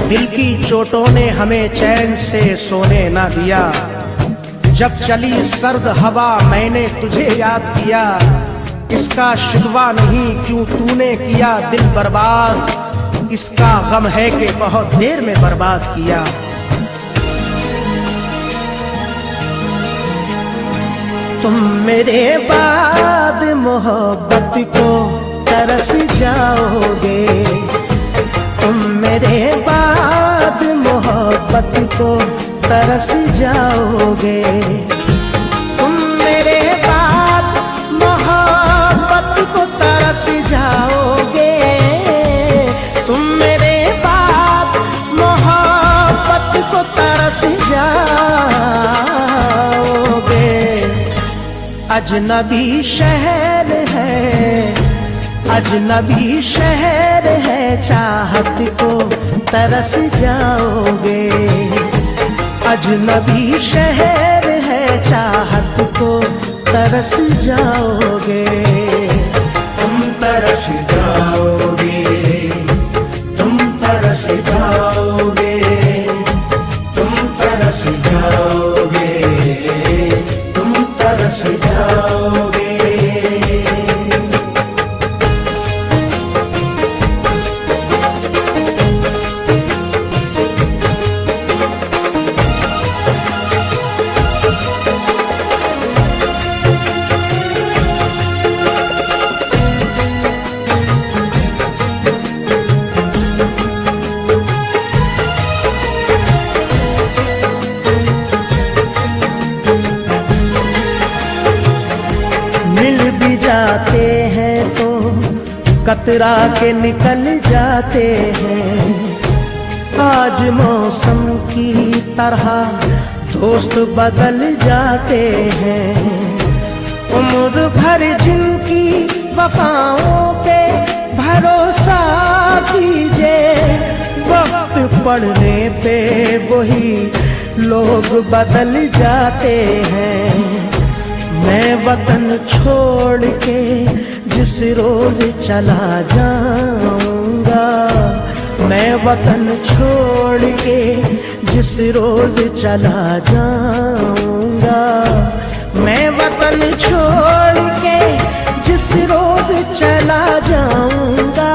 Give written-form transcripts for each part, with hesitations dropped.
दिल की चोटों ने हमें चैन से सोने ना दिया। जब चली सर्द हवा मैंने तुझे याद किया। इसका शिकवा नहीं क्यों तूने किया दिल बर्बाद, इसका गम है कि बहुत देर में बर्बाद किया। तुम मेरे बाद मोहब्बत को तरस जाओगे, तुम मेरे बाद मोहब्बत को तरस जाओगे। तुम मेरे बाद मोहब्बत को तरस जाओगे, तुम मेरे बाद मोहब्बत को तरस जाओगे। अजनबी शहर है, अजनबी शहर है, चाहत को तरस जाओगे। अजनबी शहर है, चाहत को तरस जाओगे। तुम तरस जाओगे, तुम तरस जाओगे, तुम तरस जाओगे, तुम तरस जाओगे। जाते हैं तो कतरा के निकल जाते हैं। आज मौसम की तरह दोस्त बदल जाते हैं। उम्र भर जिनकी वफाओं पे भरोसा कीजिए, वक्त पड़ने पे वही लोग बदल जाते हैं। मैं वतन छोड़ के जिस रोज चला जाऊंगा, मैं वतन छोड़ के जिस रोज चला जाऊंगा, मैं वतन छोड़ के जिस रोज चला जाऊंगा,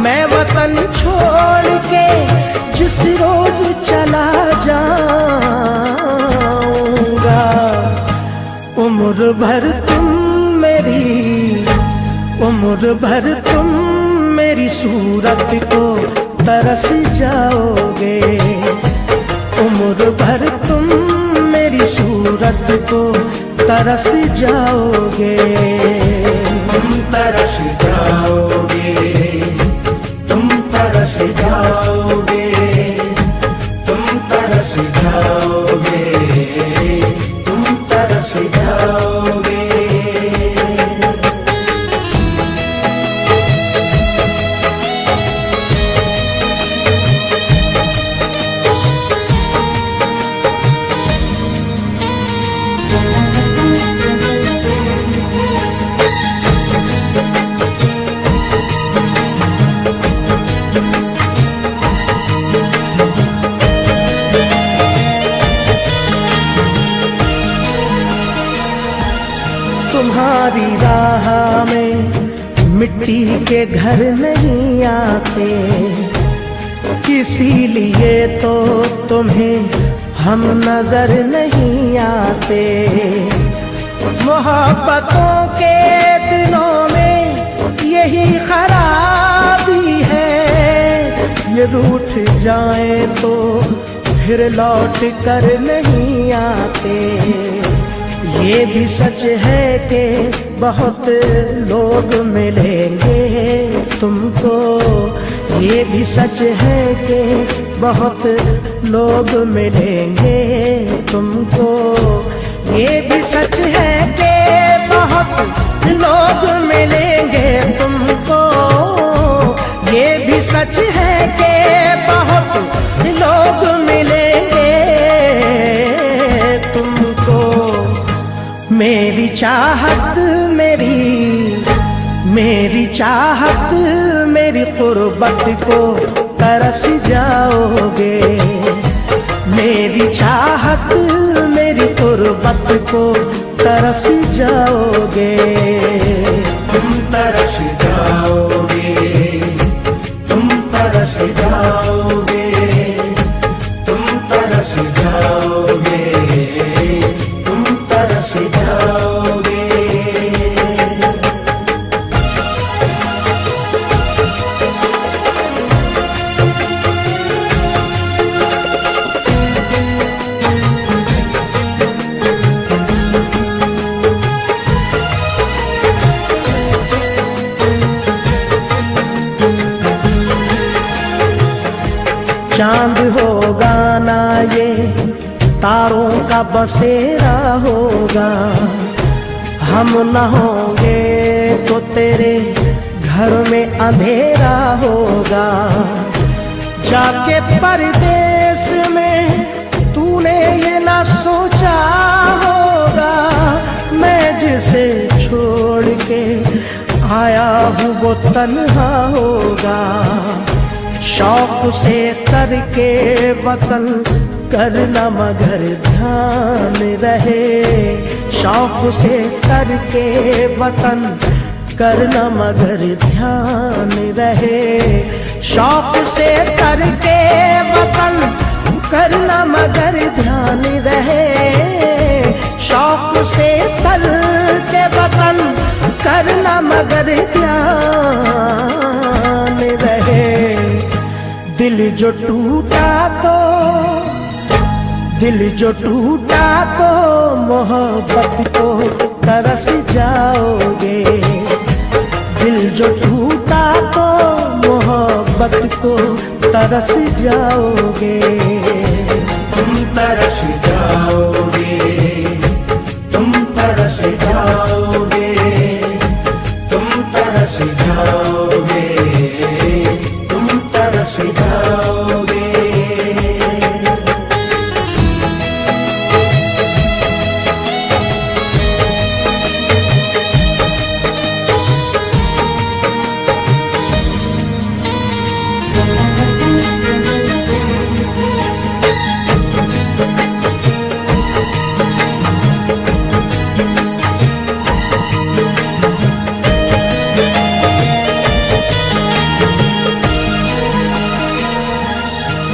मैं वतन छोड़ के जिस रोज चला जाऊंगा। उम्र भर तुम मेरी, उम्र भर तुम मेरी सूरत को तरस जाओगे। उम्र भर तुम मेरी सूरत को तरस जाओगे। तुम तरस जाओगे, तुम तरस जाओगे, तुम तरस जाओगे, तुम तरस जाओगे। तुम्हारी राह में मिट्टी के घर नहीं आते, इसीलिए तो तुम्हें हम नजर नहीं आते। मोहब्बतों के दिनों में यही खराबी है, ये रूठ जाए तो फिर लौट कर नहीं आते। ये भी सच है कि बहुत लोग मिलेंगे तुमको, ये भी सच है कि बहुत लोग मिलेंगे तुमको। ये भी सच है कि बहुत लोग मिलेंगे तुमको, ये भी सच है कि बहुत लोग मिलेंगे तुमको। मेरी चाहत मेरी चाहत मेरी कुर्बत को तरस जाओगे। मेरी चाहत मेरी तुरबत को तरस जाओगे। तुम तरस जाओगे, तुम तरस जाओगे, तुम तरस जाओगे, तुम तरस जाओगे। चांद होगा ना ये तारों का बसेरा होगा। हम न होंगे तो तेरे घर में अंधेरा होगा। जाके परदेश में तूने ये ना सोचा होगा, मैं जिसे छोड़ के आया हूँ वो तन्हा होगा। शौक से करके वतन करना मगर ध्यान रहे। शौक से करके वतन करना मगर ध्यान रहे। शौक से करके वतन करना मगर ध्यान रहे। शौक से करके वतन करना मगर ध्यान रहे। दिल जो टूटा तो मोहब्बत को तरस जाओगे। दिल जो टूटा तो मोहब्बत को तरस जाओगे। तुम तरस जाओगे, तुम तरस जाओगे, तुम तरस जाओगे, तुम तरस जाओगे।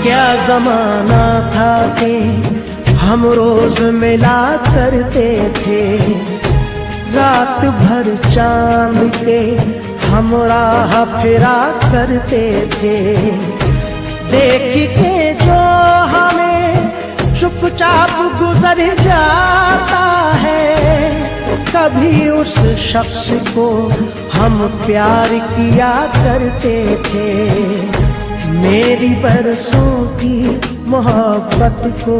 क्या जमाना था कि हम रोज मिला करते थे। रात भर चांद के हम राह फिरा करते थे। देख के जो हमें चुपचाप गुजर जाता है, कभी उस शख्स को हम प्यार किया करते थे। मेरी बरसों की मोहब्बत को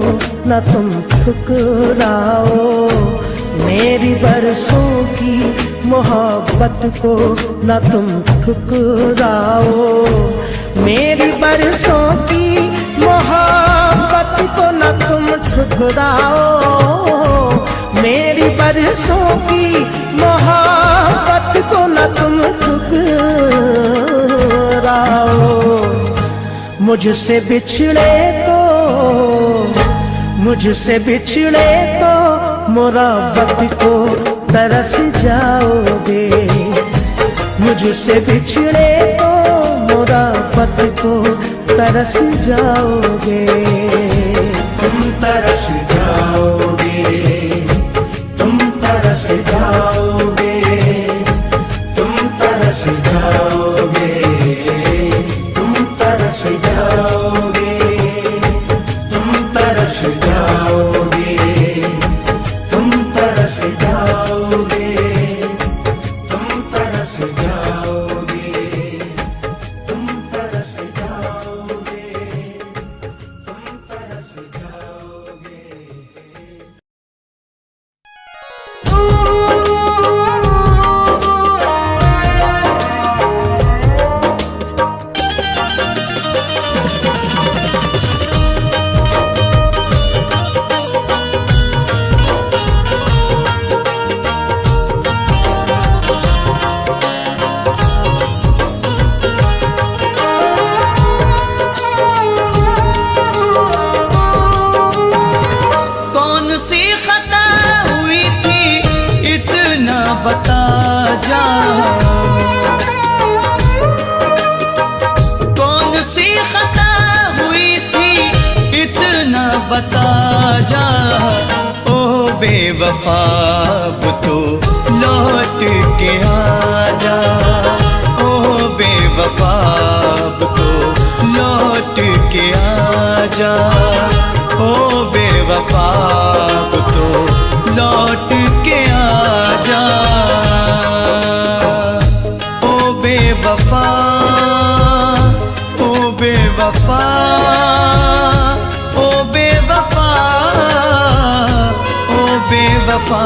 न तुम ठुकराओ। मेरी बरसों की मोहब्बत को न तुम ठुकराओ। मेरी बरसों की मोहब्बत को न तुम ठुकराओ। मेरी बरसों की मोहब्बत को न तुम ठुकराओ। मुझसे बिछड़े तो मुरावत को तरस जाओगे। मुझसे बिछड़े तो मुरावत को तरस जाओगे। तुम तरस जाओगे, तुम तरस जाओगे, तुम तरस जाओगे, तुम तरस जाओगे, तुम तरस जाओगे, तुम तरस जाओगे, तुम तरस जाओगे, तुम तरस जाओगे, तुम तरस जाओगे। जा, ओ बेवफा अब तो लौट के आजा, ओ बेवफा अब तो लौट के आजा, ओ बेवफा अब तो लौट के आजा, ओ बेवफा, ओ बेवफा, ओ बेवफा, ओ बेवफा।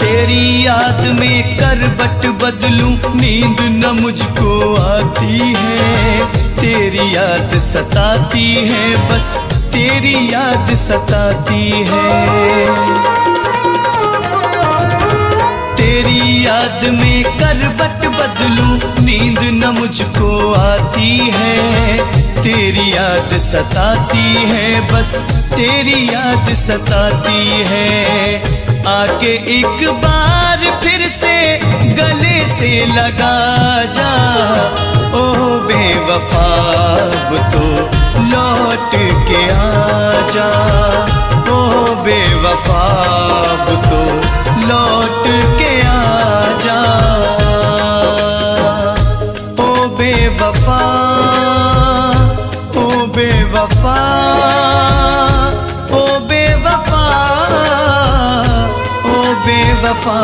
तेरी याद में करवट बदलूं, नींद न मुझको आती है, तेरी याद सताती है, बस तेरी याद सताती है। तेरी याद में करवट बदलूं, नींद न मुझको आती है, तेरी याद सताती है, बस तेरी याद सताती है। आके एक बार फिर से गले से लगा जा, ओ बेवफा अब तो लौट के आजा, ओ बेवफा अब तो लौट के आजा, ओ बेवफा, ओ बेवफा, ओ बेवफा, ओ बेवफा।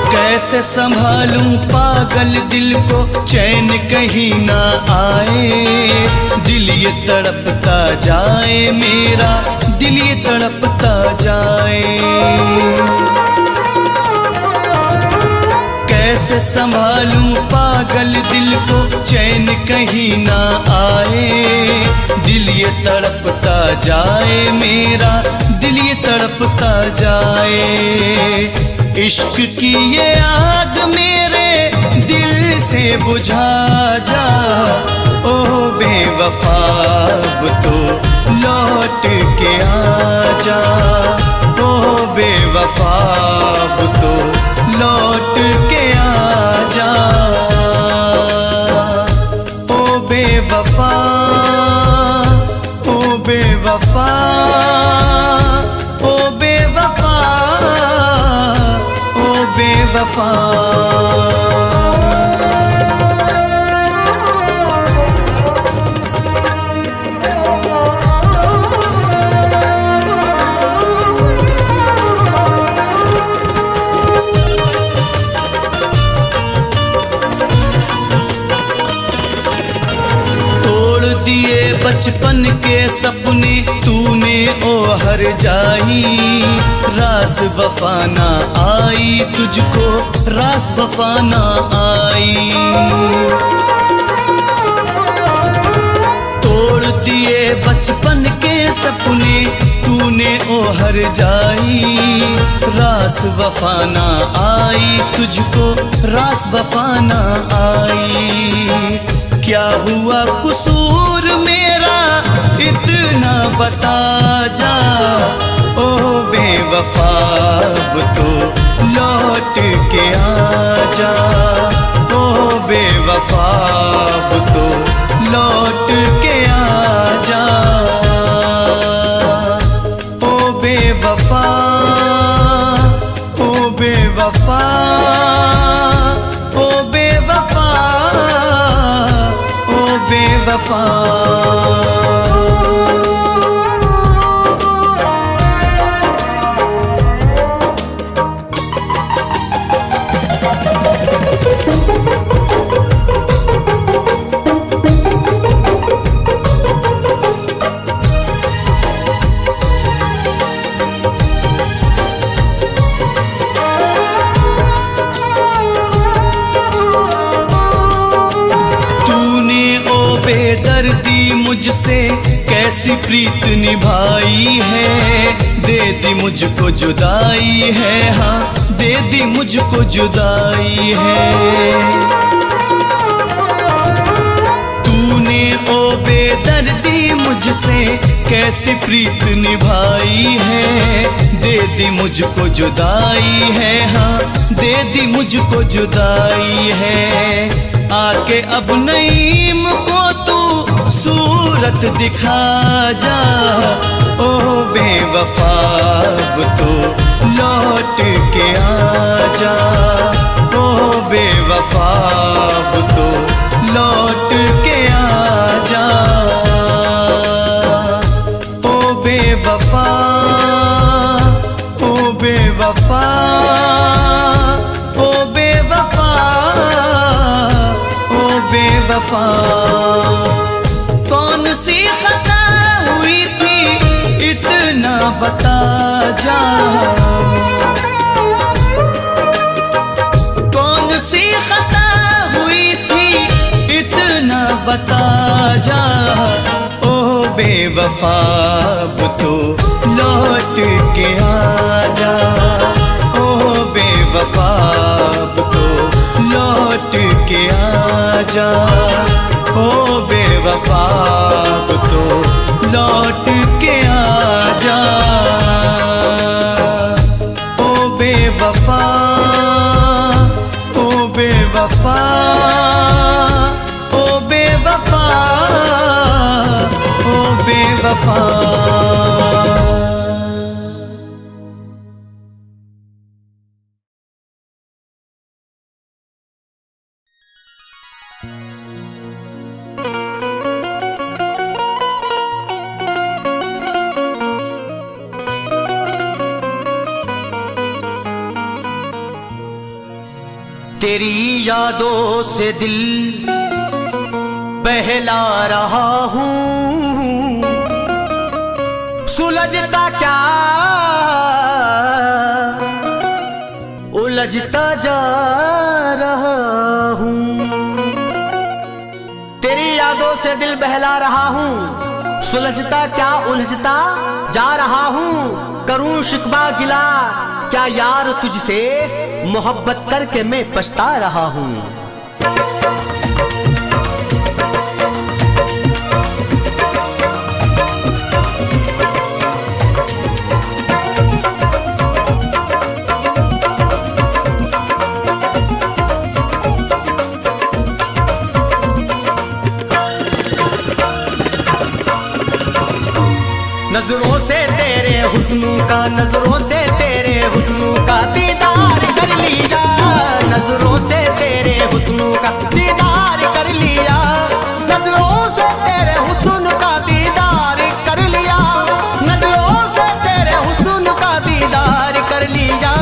कैसे संभालूं पागल दिल को, चैन कहीं ना आए, दिल ये तड़पता जाए मेरा, दिल ये तड़पता जाए। कैसे संभालूं पागल दिल को, चैन कहीं ना आए, दिल ये तड़पता जाए मेरा, दिल ये तड़पता जाए। इश्क की ये आग मेरे दिल से बुझा जा, ओ बेवफा अब तो लौट के आजा, ओ बेवफा अब तो लौट के आजा, ओ बेवफा, ओ बेवफा, ओ बेवफा, ओ बेवफा। दिए बचपन के सपने तूने ओ हर जाई, रास वफा ना आई तुझको, रास वफा ना आई। तोड़ दिए बचपन के सपने तूने ओ हर जाई, रास वफा ना आई तुझको, रास वफा ना आई। क्या हुआ कसूर मेरा इतना बता जा, ओ बेवफा अब तो लौट के आजा, ओ बेवफा अब तो लौट के आजा, ओ बेवफा, ओ बेवफा, ओ बेवफा, ओ बेवफा। बेदर्दी मुझसे कैसी प्रीत निभाई है, दे दी मुझको जुदाई है, हाँ दे दी मुझको जुदाई है। तूने ओ बेदर्दी मुझसे कैसी प्रीत निभाई है, दे दी मुझको जुदाई है, हाँ दे दी मुझको जुदाई है। आके अब नईम को तू सूरत दिखा जा, ओ बेवफा अब तो लौट के आ जा, ओ बेवफा अब तो लौट के आ जा, ओ बेवफा, ओ बेवफा, ओ बेवफा, ओ बेवफा। कौन सी खता हुई थी इतना बता जा, कौन सी खता हुई थी इतना बता जा, ओ बेवफा अब तो लौट के आ जा, ओ बेवफा अब तो लौट के आ जा, ओ बेवफा अब तो लौट के आ जा, ओ बेवफा, ओ बेवफा, ओ बेवफा, ओ बेवफा। तेरी यादों से दिल बहला रहा हूँ, सुलझता क्या उलझता जा रहा हूँ। तेरी यादों से दिल बहला रहा हूँ, सुलझता क्या उलझता जा रहा हूँ। करूं शिकवा गिला क्या यार तुझसे, मोहब्बत करके मैं पछता रहा हूँ। नजरों से तेरे हुस्नों का, नजरों से तेरे हुस्नों का दीदार कर लिया, नजरों से तेरे हुस्नों का दीदार कर लिया, नजरों से तेरे हुस्न का दीदार कर लिया, नजरों से तेरे हुस्न का दीदार कर लिया।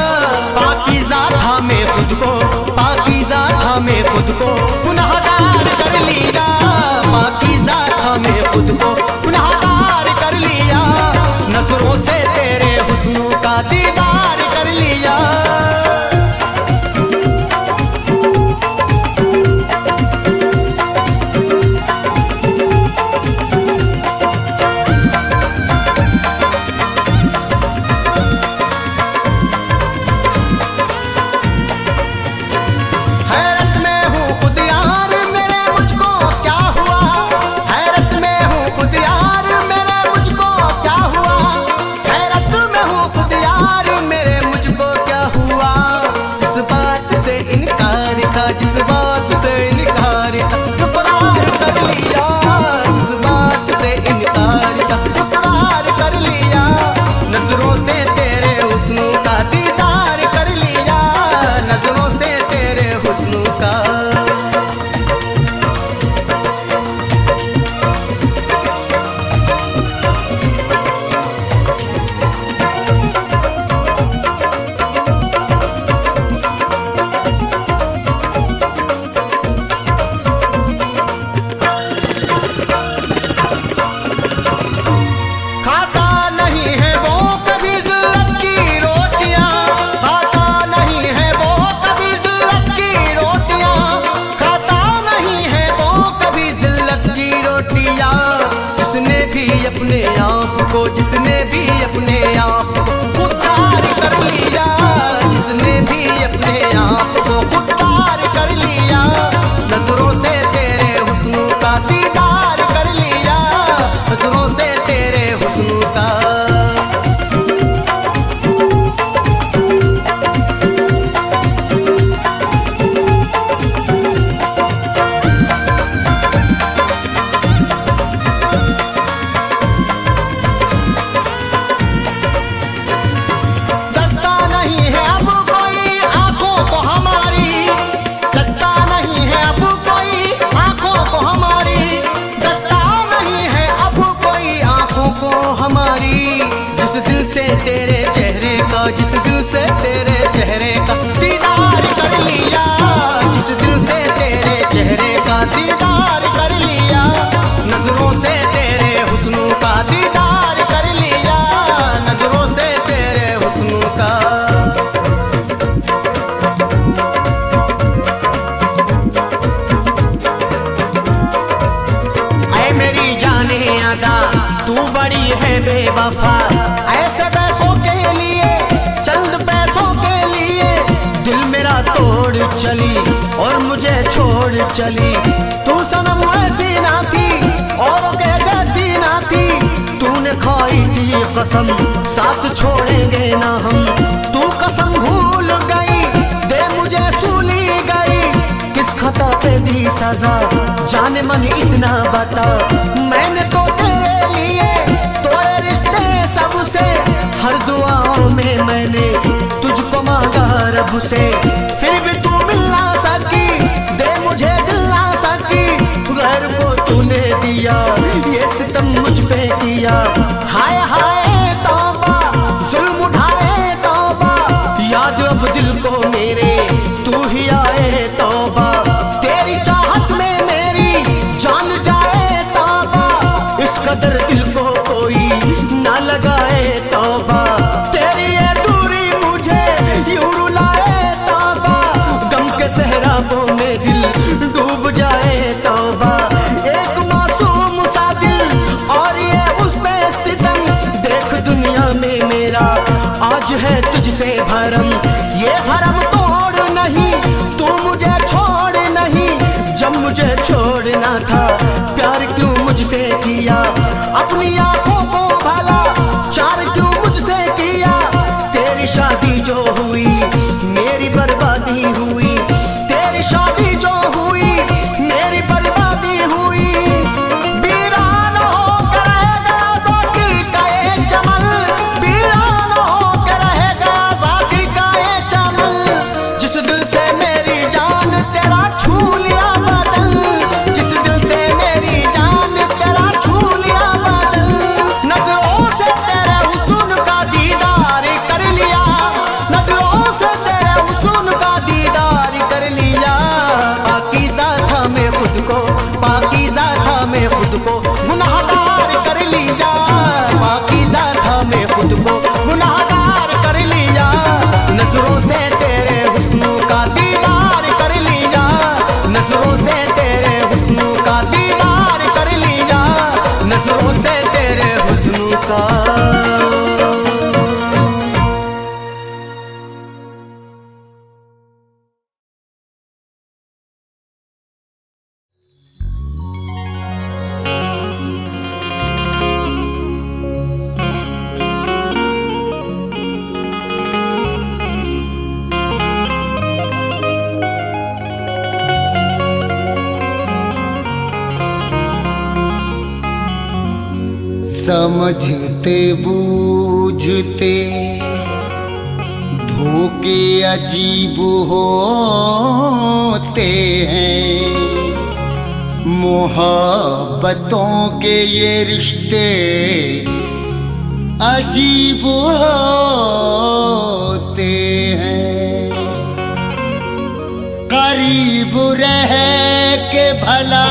पाकीज़ा था मैं खुद को, पाकीज़ा था मैं खुद को गुनाहगार कर लिया, पाकीज़ा था मैं खुद को गुनाहगार कर लिया। नजरों से तेरे हुस्नों जिसने भी अपने आप को खुददार कर लिया, जिसने भी अपने आप को खुददार कर लिया, नजरों से तेरे हुस्न का दीदार कर लिया, नजरों से तेरे हुस्न का। तेरे चेहरे का, जिस दिल से तेरे चेहरे का दीदार कर लिया, जिस दिल से तेरे चेहरे का दीदार कर लिया, नजरों से तेरे हुस्न का दीदार कर लिया, नजरों से तेरे हुस्न का। ऐ मेरी जाने अदा तू बड़ी है बेवफा, ऐसे पैसों के लिए, चंद पैसों के लिए दिल मेरा तोड़ चली और मुझे छोड़ चली। तू सनम ऐसी ना थी औरों के जैसी ना थी, तूने खाई थी कसम साथ छोड़ेंगे ना हम। तू कसम भूल गई, दे मुझे सूली गई, किस खता पे दी सजा जाने मन इतना बता। मैंने तो तेरे लिए तोड़े रिश्ते सबसे, हर दुआओं में मैंने तुझको मांगा रब से, फिर भी तू मिल ना सकी, दे मुझे दिल ना सकी। गैर को तूने दिया, ये सितम मुझ पे किया। हाय हाय तौबा, जुल्म उठाए तौबा, याद अब दिल को मेरे तू ही आए तौबा। तेरी चाहत में मेरी जान जाए तौबा, इस कदर दिल को कोई ना लगाए तौबा। तेरी ये दूरी मुझे यूं रुलाए तौबा, गम के सहराबों में दिल डूब जाए तौबा। एक मासूम सा दिल और ये उस पे सितम, देख दुनिया में मेरा आज है तुझसे भरम। ये भरम तोड़ नहीं, तू मुझे छोड़ नहीं, जब मुझे छोड़ना था प्यार क्यों मुझसे किया। अपनी आंखों को भला चार क्यों मुझसे किया। तेरी शादी जो हुई मेरी बर्बादी हुई, तेरी शादी जो हुई मेरी बर्बादी हुई। वीरान होकर रहेगा ज़ाकिर का ये चमन, वीरान होकर रहेगा ज़ाकिर का ये चमन। जिस दिल से मेरी जान तेरा छू लिया बदल, जिस दिल से मेरी जान तेरा छू लिया बदल, नजरों से तेरे हुस्न का दीदार कर लिया, नजरों से तेरे हुस्न का दीदार कर लिया। पाकीज़ा था मैं खुद को, पाकीज़ा था मैं खुद को गुनाहगार कर लिया, पाकीज़ा था मैं खुद को गुनाहगार कर लिया। नजरों से तेरे हुस्न का दीदार कर लिया, नजरों से तेरे हुस्न का दीदार कर लिया, नजरों से तेरे हुस्न का। समझते बूझते धोखे अजीब होते हैं, मोहब्बतों के ये रिश्ते अजीब होते हैं। करीब रह के भला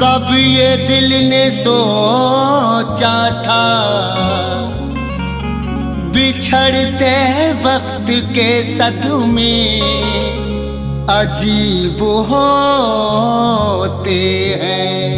कब ये दिल ने सोचा था, बिछड़ते वक्त के सदमे अजीब होते हैं।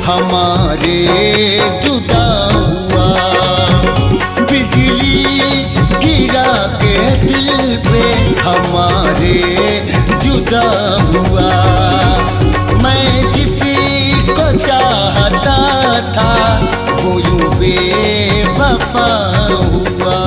हमारे जुदा हुआ। बिजली गिरा के दिल पे हमारे जुदा हुआ। मैं जिसी को चाहता था वो यूं बेवफा हुआ।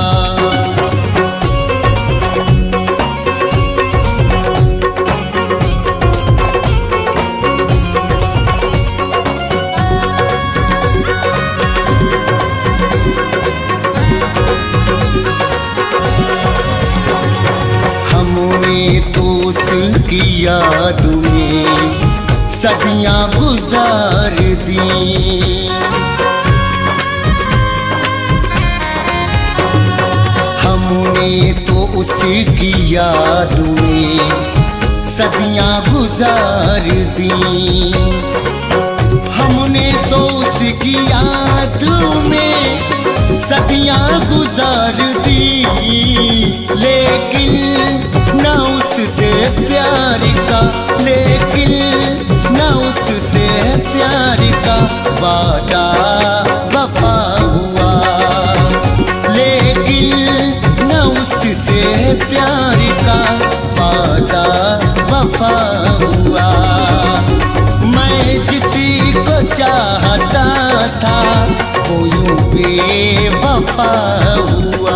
हमने तो उसकी याद में सदियां गुजार दी। हमने तो उसकी याद में सदियां गुजार दी। हमने तो उसकी याद में सदियां गुजार दी। लेकिन न उससे प्यार का, लेकिन न उससे प्यार का वादा वफा हुआ। लेकिन न उससे प्यार का वादा वफा हुआ। मैं जिसी को चाहता था वो यूं बेवफा हुआ।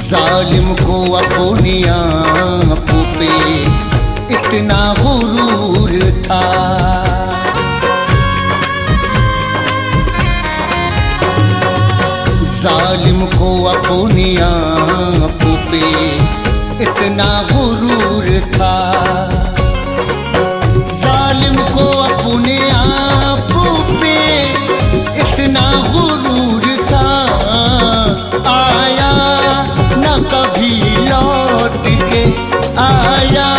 जालिम को अपने आप पे इतना गुरूर था। जालिम को अपने आप पे इतना गुरूर था। जालिम को अपने आप पे इतना गुरूर था। आया न कभी लौट के, आया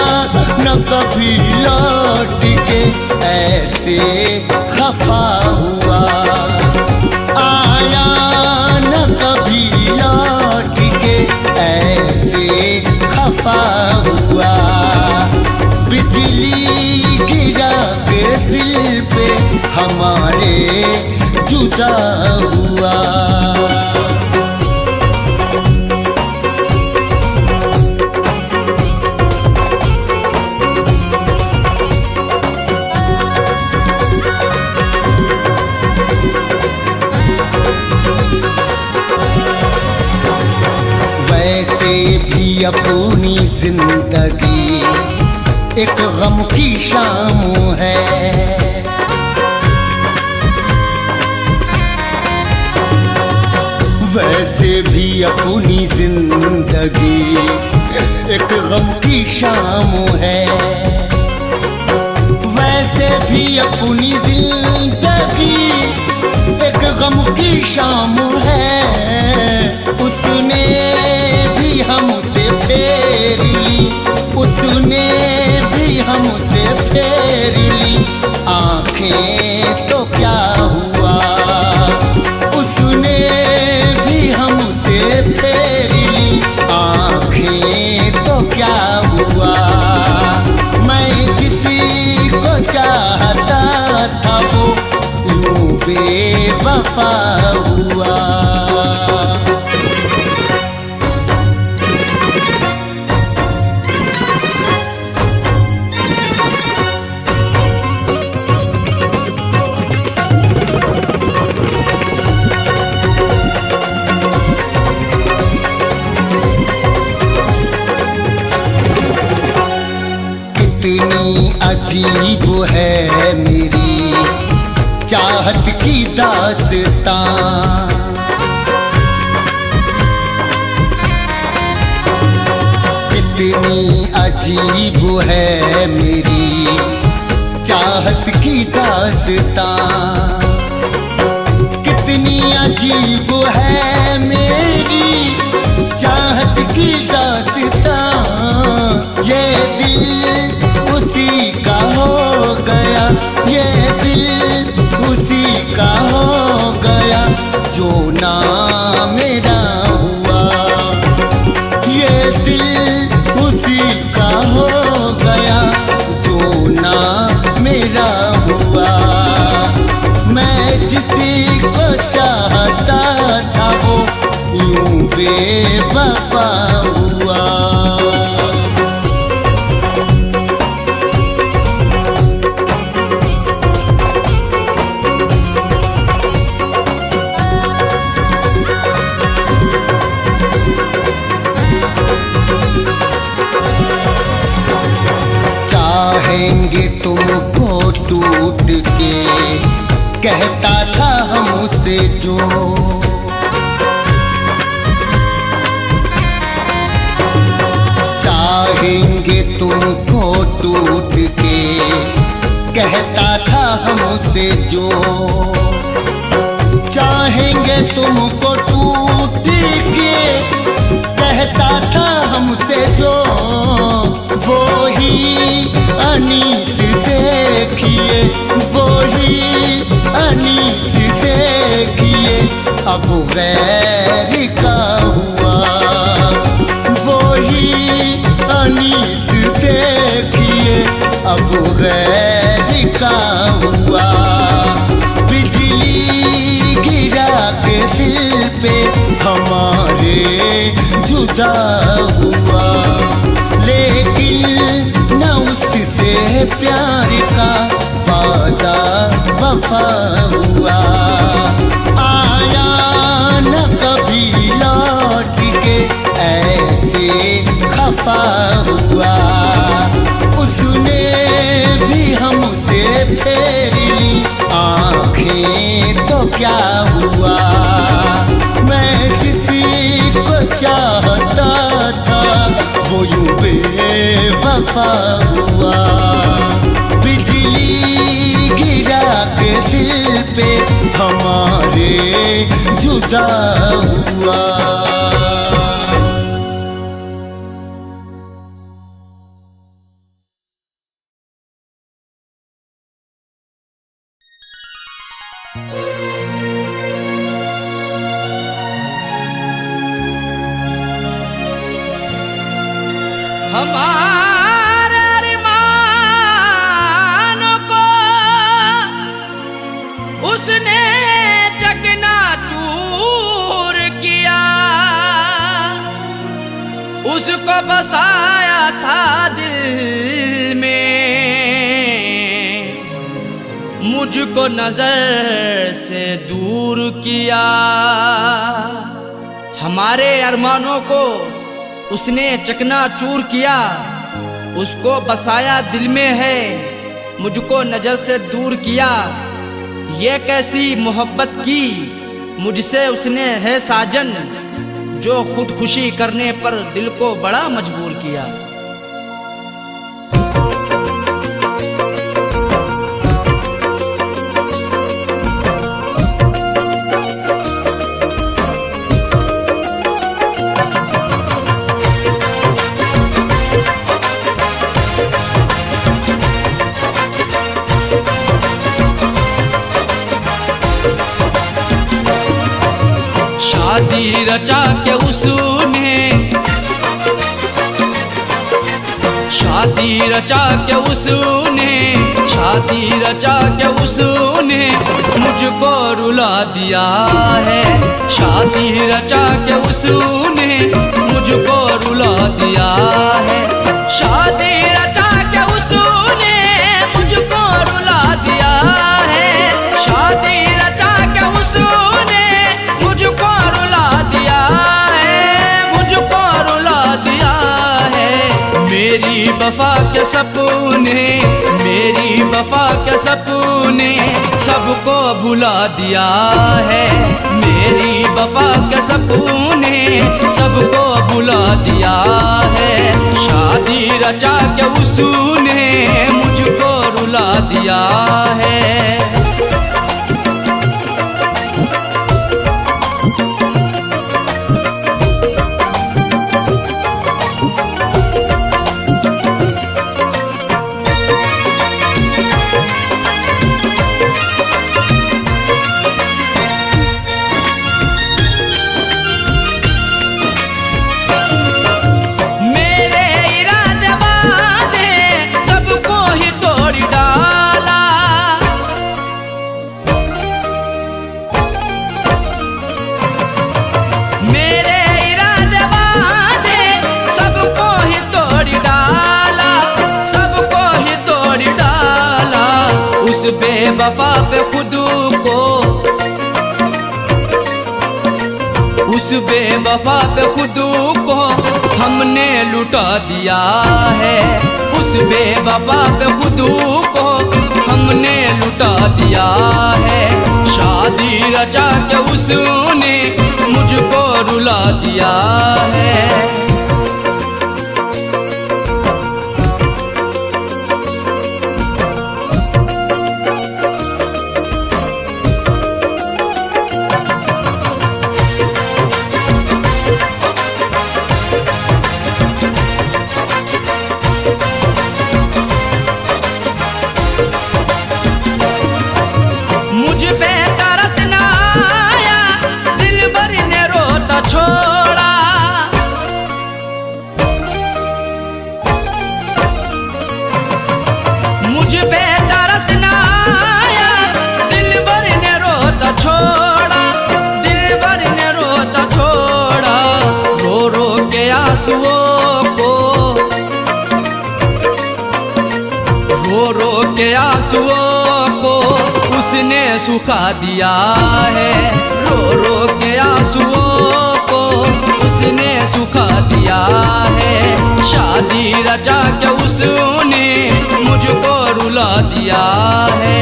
न कभी लौट के ऐसे खफा हुआ। आया न कभी लौट के ऐसे खफा हुआ। बिजली गिरा के दिल पे हमारे जुदा हुआ। वैसे भी अपनी जिंदगी एक गम की शाम है। वैसे भी अपनी जिंदगी एक गम की शाम है। वैसे भी अपनी जिंदगी एक गम की शाम है। उसने भी हमसे फेर ली, उसने भी हमसे फेर ली। आंखें तो क्या हुआ, उसने भी हमसे फेर ली। आंखें तो क्या हुआ। मैं किसी को चाहता था वो यूं बेवफा हुआ। कितनी अजीब है मेरी चाहत की दास्तां। कितनी अजीब है मेरी चाहत की दास्तां। कितनी अजीब है मेरी चाहत की दास्तां। दिल उसी का हो गया, ये दिल उसी का हो गया जो ना मेरा हुआ। ये दिल उसी का हो गया जो ना मेरा हुआ। मैं जिसी को चाहता था वो यूं बेवफा हुआ। चाहेंगे तुमको टूट के, कहता था हमसे जो। चाहेंगे तुमको टूट के, कहता था हमसे जो। चाहेंगे तुमको टूट के, कहता था हमसे जो। वो ही अनीस देखिए, वो ही अनीस देखिए अब गैर का हुआ। वो ही अनीस देखिए अब गैर का हुआ। बिजली गिरा के दिल पे हमारे जुदा हुआ, लेकिन न उससे प्यार का वादा वफा हुआ। आया न कभी लौट के ऐसे खफा हुआ। उसने भी हमसे फेर ली आँखें तो क्या हुआ। मैं किसी को चाहता था वो यूं बेवफा हुआ। बिजली गिरा के दिल पे हमारे जुदा हुआ। हमारे अरमानों को उसने चकनाचूर किया। उसको बसाया था दिल में, मुझको नजर से दूर किया। हमारे अरमानों को उसने चकनाचूर किया, उसको बसाया दिल में है, मुझको नजर से दूर किया। ये कैसी मोहब्बत की मुझसे उसने है साजन, जो खुदकुशी करने पर दिल को बड़ा मजबूर किया। शादी रचा के उसने, शादी रचा के उसने, शादी रचा के उसने मुझको रुला दिया है। शादी रचा के उसने मुझको रुला दिया है। शादी रचा के उसने मुझको रुला दिया है। शादी रचा के उसने मुझको रुला दिया है, मुझको रुला दिया है। मेरी वफा के सपने, मेरी वफा के सपने सबको भुला दिया है। मेरी वफा के सपने सबको भुला दिया है। शादी रचा के उसने मुझको रुला दिया है। बेवफा पे खुद को, उस बेवफा पे खुद को हमने लुटा दिया है। उस बेवफा पे खुद को हमने लुटा दिया है। शादी रचा के उसने मुझको रुला दिया है। मुझ पे तरस न आया, दिल भर ने रोता छोड़ा। मुझ पे तरस न आया, दिल भर ने रोता छोड़ा। दिल भर ने रोता छोड़ा। रो रो के आंसुओं को, रो रो के आंसुओं को उसने सुखा दिया है। रो रो के आंसुओं को उसने सुखा दिया है। शादी रचा के उसने मुझको रुला दिया है।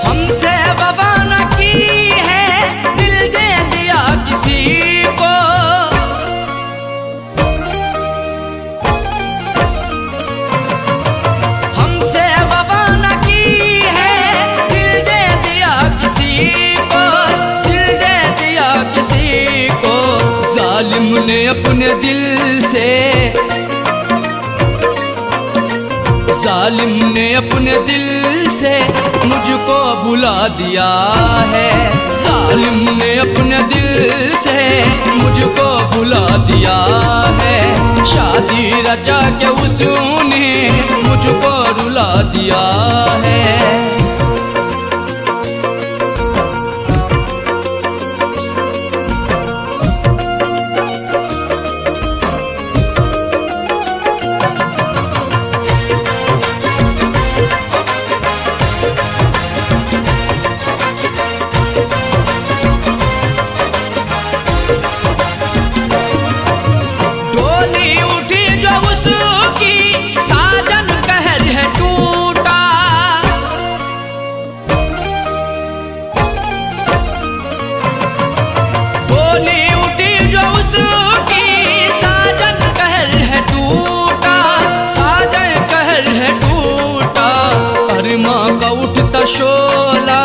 हमसे वफा न की है, दिल दे दिया किसी को। हमसे वफा न की है, दिल दे दिया किसी को। दिल दे दिया किसी को। जालिम ने अपने दिल से, जालिम ने अपने दिल से मुझको भुला दिया है। जालिम ने अपने दिल से मुझको भुला दिया है। शादी रचा के उसने मुझको रुला दिया है। डोली उठी जो उसकी, साजन कहर है टूटा। डोली उठी जो उसकी, साजन कहर है टूटा। साजन कहर है टूटा। अरमा का उठता शोला,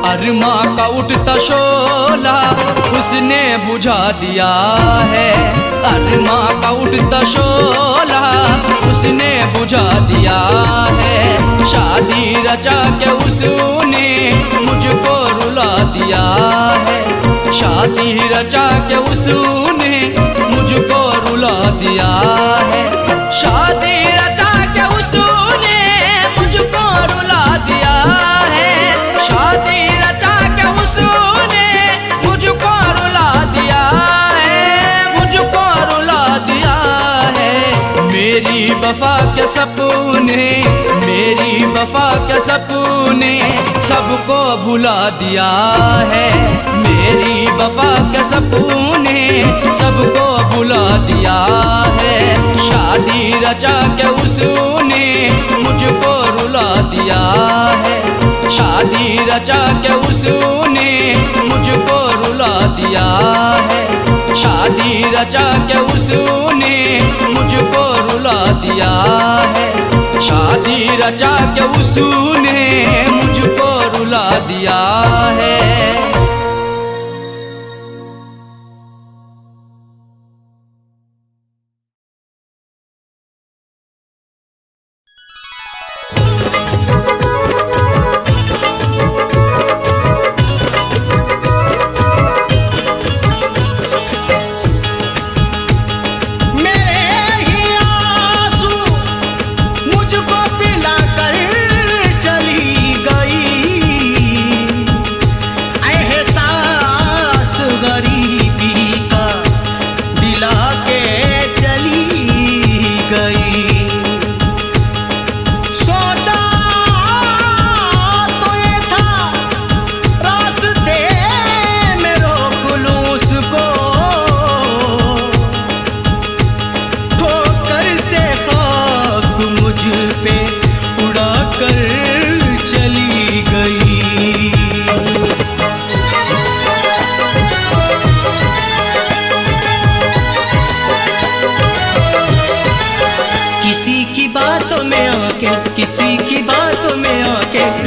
अरमा का उठता शोला उसने बुझा दिया है। अरमा का उठता शोला उसने बुझा दिया है। शादी रचा के उसने मुझको रुला दिया है। शादी रचा के उसने मुझको रुला दिया है। शादी रचा के उसने मुझको रुला दिया है। शादी रचा के उसने मुझको रुला दिया है। मुझको रुला दिया है। मेरी वफा के सपने, मेरी वफा के सपने सबको भुला दिया है। मेरी वफा के सपने सबको भुला दिया है। शादी रचा के उसने मुझको रुला दिया है। शादी रचा के उसने मुझको रुला दिया है। शादी रचा के उसने मुझको रुला दिया है। शादी रचा के उसने मुझको रुला दिया है।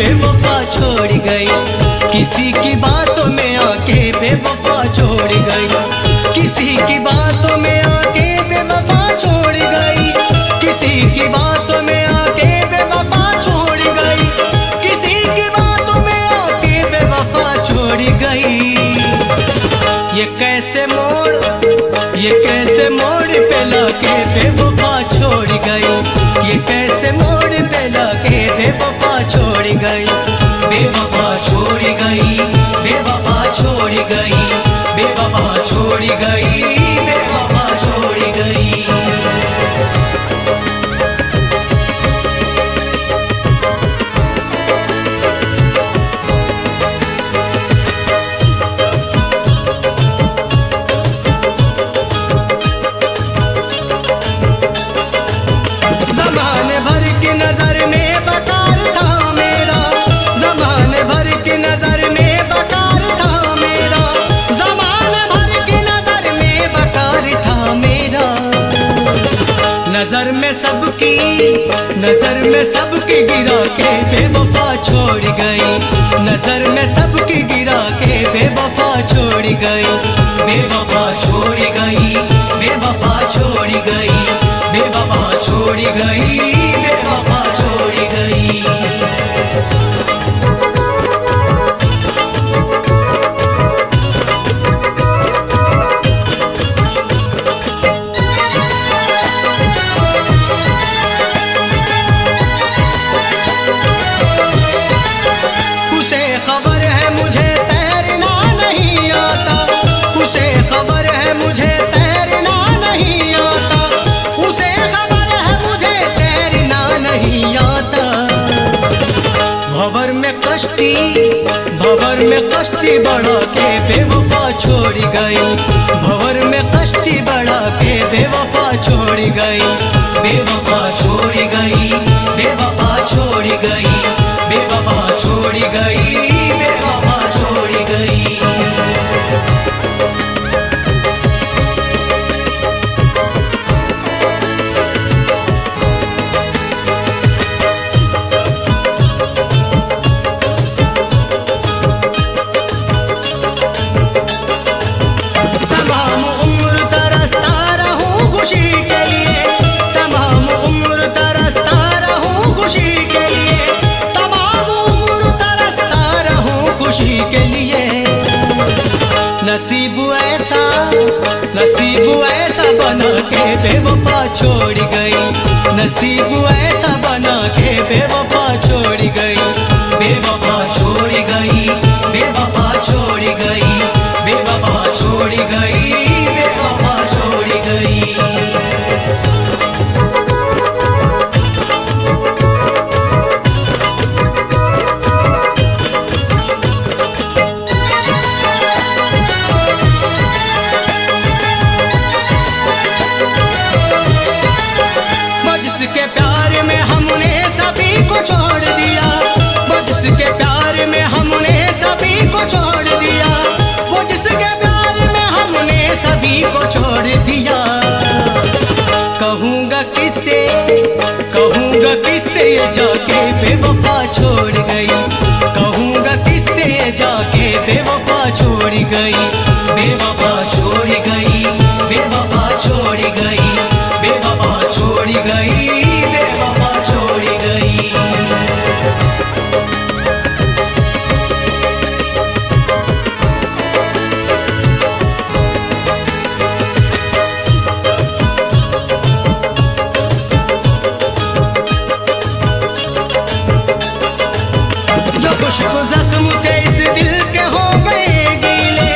बेवफा छोड़ गई, किसी की बातों में आके बेवफा छोड़ गई, किसी की बातों में आके बेवफा छोड़ गई, किसी की बातों में आके बेवफा छोड़ गई, किसी की बातों में आके बेवफा छोड़ गई। ये कैसे मोड़ पे लाके बेवफा छोड़ गई, ये कैसे मोड़ पे लाके बेवफा छोड़ गई, बेवफा छोड़ गई, बेवफा छोड़ गई, बेवफा छोड़ गई, बेवफा छोड़ गई। ज़माने भर की नजर में बेकार था मेरा, ज़माने भर की नजर में बेकार था मेरा, ज़माने भर की नजर में बेकार था मेरा। नजर में सबकी गिरा के बेवफा छोड़ गई, नजर में सबकी गिरा के बेवफा छोड़ गई, बेवफा छोड़ गई, बेवफा छोड़ गई, बेवफा छोड़ गई, बेवफा छोड़ गई। उसे खबर है मुझे तैरना नहीं आता, उसे खबर है मुझे तैरना नहीं आता, उसे खबर है मुझे तैरना नहीं आता। भंवर में कश्ती बढ़ा के बेवफा छोड़ गई, भंवर में कश्ती बढ़ा के बेवफा छोड़ गई, बेवफा छोड़ गई, बेवफा छोड़ गई, बेवफा छोड़ गई, बेवफा छोड़ गई। तमाम उम्र तरसता रहूं खुशी के लिए, तमाम उम्र तरसता रहूं खुशी के लिए, तमाम उम्र तरसता रहूं खुशी के लिए। नसीब ऐसा बना के बेवफा छोड़ गई, नसीब ऐसा बना के बेवफा छोड़ गई, बेवफा छोड़ गई, बेवफा छोड़ गई, बेवफा छोड़ गई, बेवफा छोड़ गई। जिसके प्यार में हमने सभी को छोड़ दिया, वो जिसके प्यार में हमने सभी को छोड़ दिया, वो जिसके प्यार में हमने सभी को छोड़ दिया। कहूँगा किससे ये जाके बेवफा छोड़ गई, कहूँगा किससे ये जाके बेवफा छोड़ गई, बेवफा छोड़ गई, बेवफा छोड़ गई, बेवफा छोड़ गई, बेवफा छोड़ गई। जो खुशबू जख्म थे इस दिल के हो गए गीले,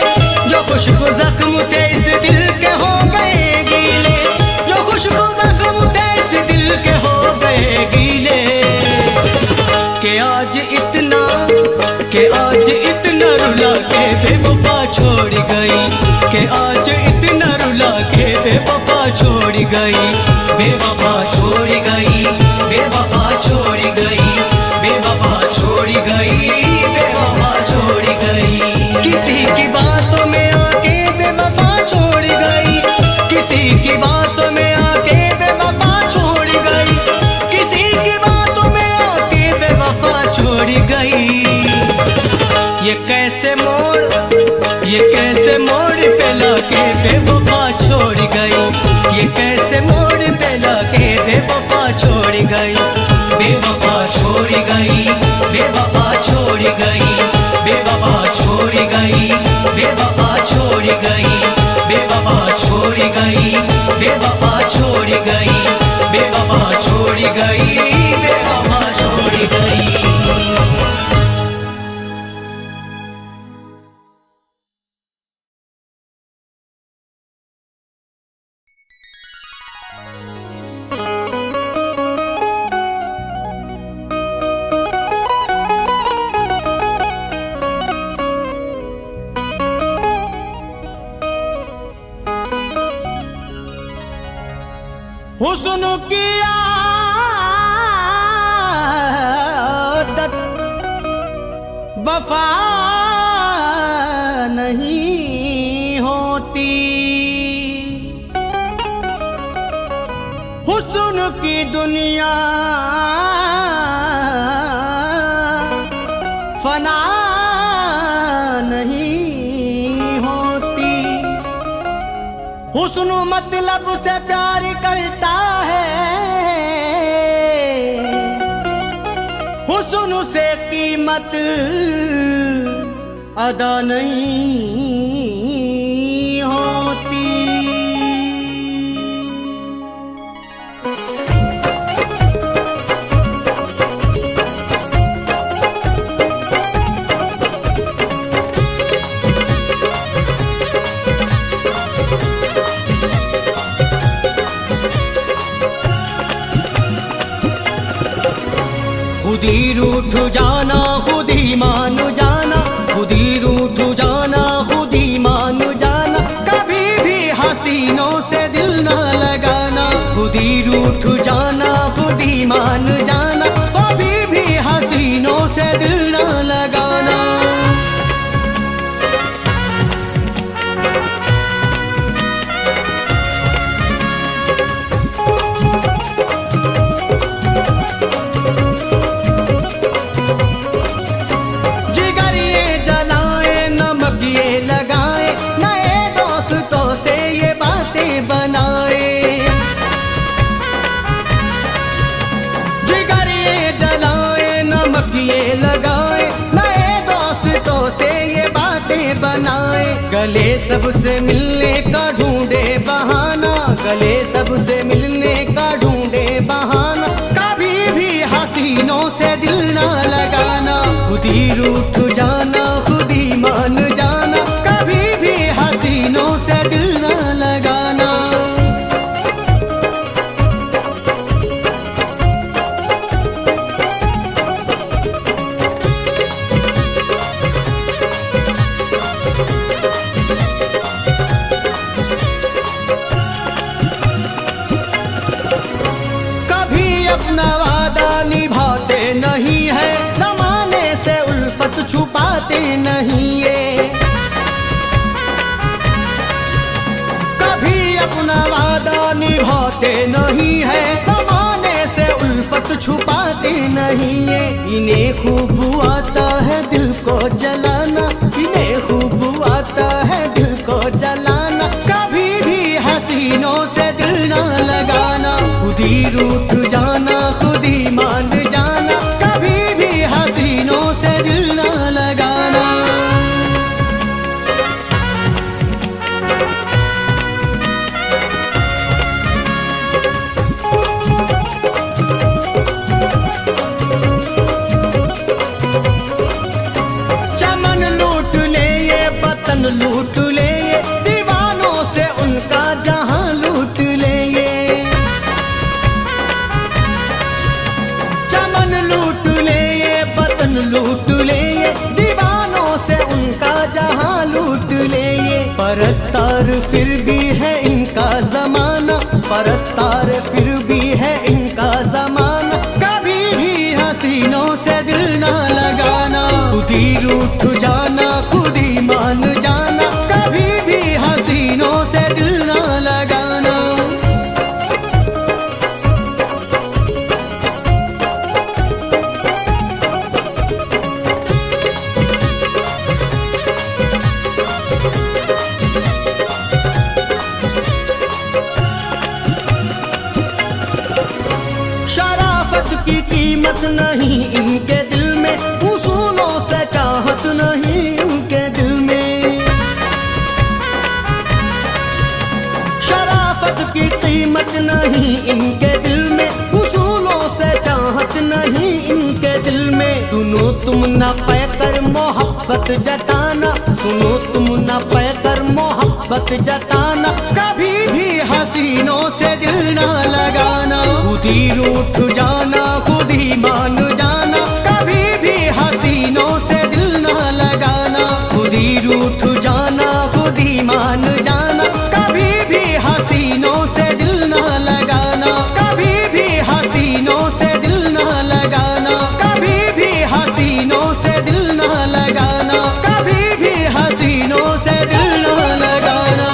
जो खुशबू जख्म थे इस दिल के हो गए गीले, जो खुशबू जख्म थे इस दिल के हो गए गीले। के आज इतना रुला के बेवफा छोड़ गई, के आज इतना रुला के बेवफा छोड़ गई, बेवफा छोड़ गई, बेवफा छोड़ गई, बेवफा छोड़ गई, बेवफा छोड़ गई। किसी की बातों में आके बेवफा छोड़ गई, किसी की बातों में आके बेवफा छोड़ गई, किसी की बातों में आके बेवफा छोड़ गई। ये कैसे मोड़ पे लाके बेवफा छोड़ गई, ये कैसे मोड़ पे लाके बेवफा छोड़ गई, बेवफा छोड़ गई, बेवफा छोड़ गई, बेवफा छोड़ गई, बेवफा छोड़ गई, बेवफा छोड़ गई, बेवफा छोड़ गई, बेवफा छोड़ गई, बेवफा छोड़ गई। हुस्न की आदत वफा नहीं होती, हुस्न की दुनिया फना नहीं होती, हुस्न मतलब से प्यार करता है, हुस्न से कीमत अदा नहीं होती। खुद ही रूठ जाना खुद ही मान जाना, खुद ही रूठ जाना खुद ही मान जाना, कभी भी हसीनों से दिल न लगाना, खुद ही रूठ जाना खुद ही मान जाना, कभी भी हसीनों से दिल न लगाना। गले सबसे मिलने का ढूंढे बहाना, गले सबसे मिलने का ढूंढे बहाना, कभी भी हसीनों से दिल ना लगाना, खुद ही रूठ जाना खुद ही मान जाना, कभी भी हसीनों से दिल ना लगाना। छुपाते नहीं ये कभी अपना वादा निभाते नहीं है, ज़माने से उल्फत छुपाते नहीं है। इन्हें खूब आता है दिल को जलाना, इन्हें खूब आता है दिल को जलाना, कभी भी हसीनों से दिल ना लगाना, खुद ही रूठ जाना खुद ही मान जाना, कभी भी हसीनों से दिल ना लगाना। चमन लूट ले ये वतन लूट ले ये, दीवानों से उनका जहां लूट ले ये, चमन लूट ले ये वतन लूट ले ये, दीवानों से उनका जहां लूट ले ये। परस्तार फिर भी है इनका जमाना, परस्तार फिर भी है इनका जमाना, कभी भी हसीनों से दिल ना लगाना, खुद ही रूठ जाना खुद ही मान जाना, कभी भी हसीनों से दिल ना लगाना। सुनो तुम न पैकर मोहब्बत जताना, सुनो तुम न पैकर मोहब्बत जताना, कभी भी हसीनों से दिल न लगाना, खुद ही रूठ जाना खुद ही मान जाना, कभी भी हसीनों से दिल न लगाना, खुद ही रूठ जाना खुद ही मान जाना, कभी भी हसीनों से दिल न लगाना, कभी भी हसीनों से दिल न लगाना, कभी भी हसीनों से दिल न लगाना, कभी भी हसीनों से दिल न लगाना।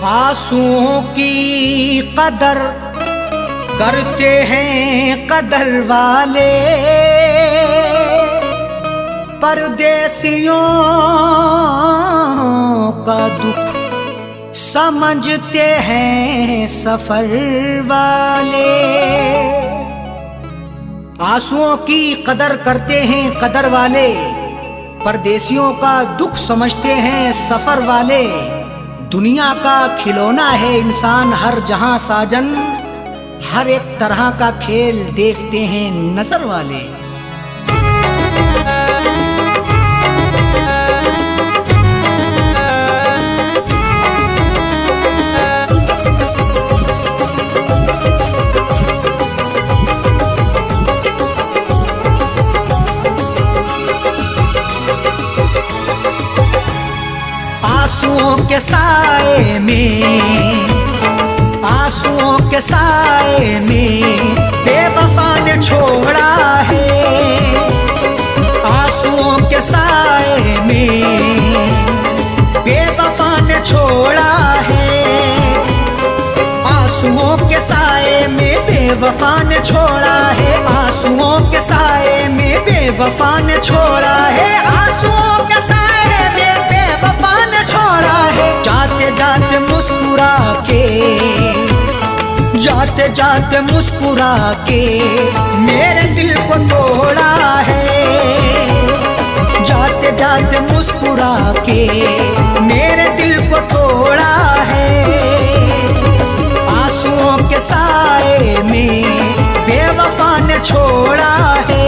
आंसुओं की कदर करते हैं कदर वाले, परदेसियों का दुख समझते हैं सफर वाले। आंसुओं की कदर करते हैं कदर वाले, परदेसियों का दुख समझते हैं सफर वाले। दुनिया का खिलौना है इंसान हर जहां साजन, हर एक तरह का खेल देखते हैं नजर वाले। आंसुओं के साए में, आंसुओं के साए में बेवफा ने छोड़ा है, आंसुओं के साए में बेवफा ने छोड़ा है, आंसुओं के साए में बेवफा ने छोड़ा है, आंसुओं के साए में बेवफा ने छोड़ा है, आंसुओं के साए में बेवफा ने छोड़ा है। जाते जाते मुस्कुरा के, जाते जाते मुस्कुरा के मेरे दिल को तोड़ा है, जाते जाते मुस्कुरा के मेरे दिल को तोड़ा है। आंसुओं के साए में बेवफा ने छोड़ा है।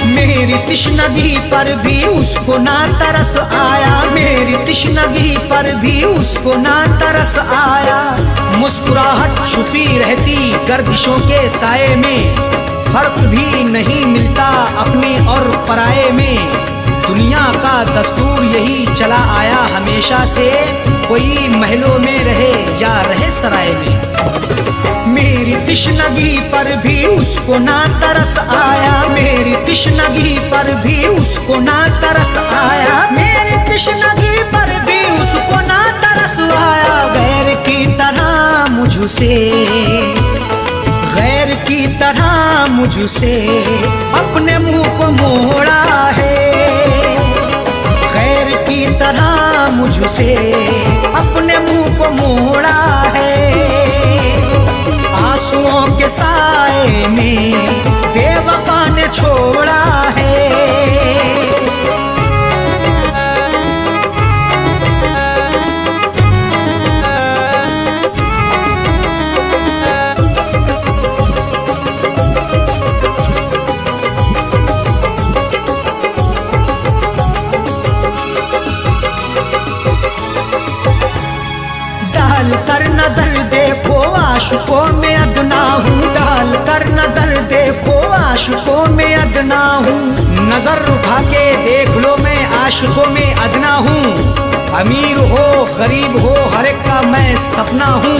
मेरी तिश्नगी पर भी उसको ना तरस आया, मेरी तिश्नगी पर भी उसको ना तरस आया। मुस्कुराहट छुपी रहती गर्दिशों के साए में, फर्क भी नहीं मिलता अपने और पराये में। दुनिया का दस्तूर यही चला आया हमेशा से, कोई महलों में रहे या रहे सराय में। मेरी तिश्नगी पर भी उसको ना तरस आया, मेरी तिश्नगी पर भी उसको ना तरस आया, मेरी तिश्नगी पर भी उसको ना तरस आया। गैर की तरह मुझसे, गैर की तरह मुझसे अपने मुंह को मोड़ा है, गैर की तरह मुझसे अपने मुंह को मोड़ा है। आंसुओं के साए में बेवफा ने छोड़ा है। डाल कर नजर देखो आशिकों में अदना हूँ, डाल कर नजर देखो आशिकों में अदना हूँ। नजर उठा के देख लो मैं आशिकों में अदना हूँ। अमीर हो गरीब हो हर एक का मैं सपना हूँ।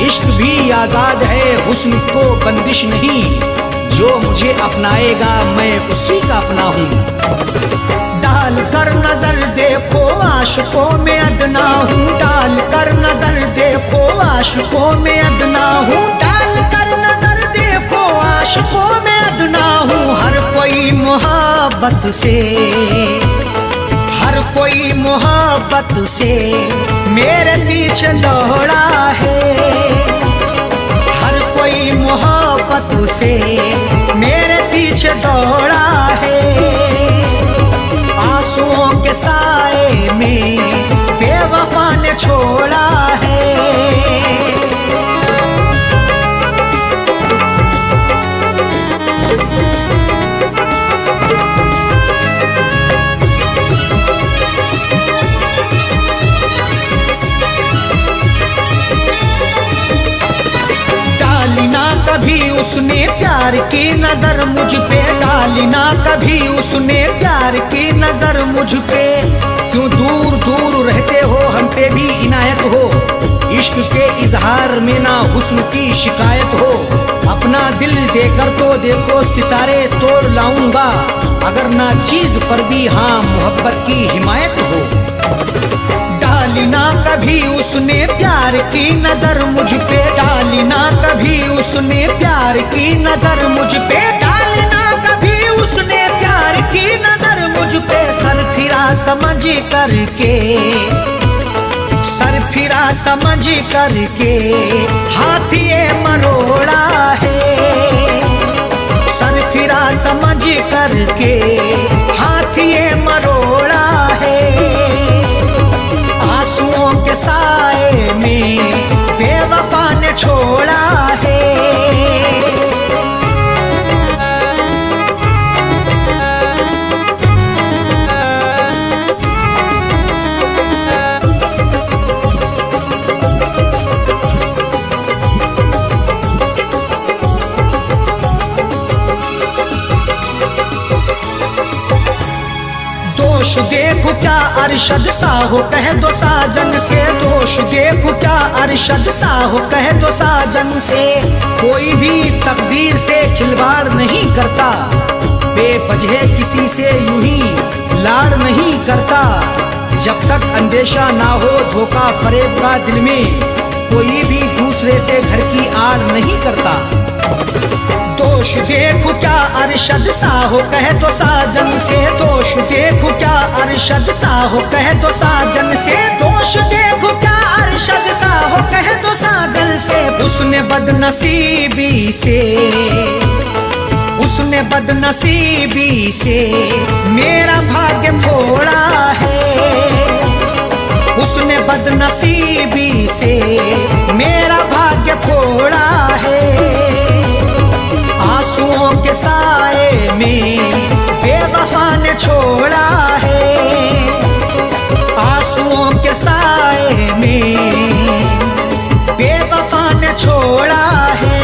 इश्क भी आजाद है हुस्न को बंदिश नहीं, जो मुझे अपनाएगा मैं उसी का अपना हूँ। डाल कर नजर देखो आशिकों में अदना हूँ, डाल कर नजर देखो आशिकों में अदना हूँ। आशिकों में अदना हूँ, हर कोई मोहब्बत से, हर कोई मोहब्बत से मेरे पीछे दौड़ा है, हर कोई मोहब्बत से मेरे पीछे दौड़ा है। आंसुओं के साए में बेवफा ने छोड़ा है। डाली ना कभी उसने प्यार की नजर मुझ पे, डाली ना कभी उसने प्यार की नजर मुझ पे। क्यों दूर दूर रहते हो, हम पे भी इनायत हो, इश्क के इजहार में ना हुस्न की शिकायत हो। अपना दिल देकर तो देखो सितारे तोड़ लाऊंगा, अगर ना चीज पर भी हाँ मोहब्बत की हिमायत हो। डाली ना कभी उसने प्यार की नजर मुझ पे, डाली ना कभी उसने प्यार की नजर मुझ पे, डाली ना कभी उसने प्यार की नजर मुझ पे। सर फिरा समझ करके, सर फिरा समझ करके हाथ ये मरोड़ा है, सर फिरा समझ करके हाथ ये मरोड़ा है। आंसुओं के साए में बेवफा ने छोड़ा है। दोष देखो क्या अरशद सा हो, कह दो साजन से, दोष देखो क्या अरशद सा हो, कह दो साजन से। कोई भी तकदीर से खिलवाड़ नहीं करता, बेवजह किसी से यूं ही लाड़ नहीं करता। जब तक अंदेशा ना हो धोखा फरेब का दिल में, कोई भी दूसरे से घर की आड़ नहीं करता। दोष देखो क्या अरशद सा हो, कह दो साजन से, दोष देखो क्या अरशद सा हो, कह दो साजन से, दोष देखो क्या अरशद सा हो, कह दो साजन से। उसने बदनसीबी से, उसने बदनसीबी से मेरा भाग्य फोड़ा है, उसने बदनसीबी से मेरा भाग्य फोड़ा है। आंसुओं के साए में बेवफा ने छोड़ा है, आंसुओं के साए में बेवफा ने छोड़ा है।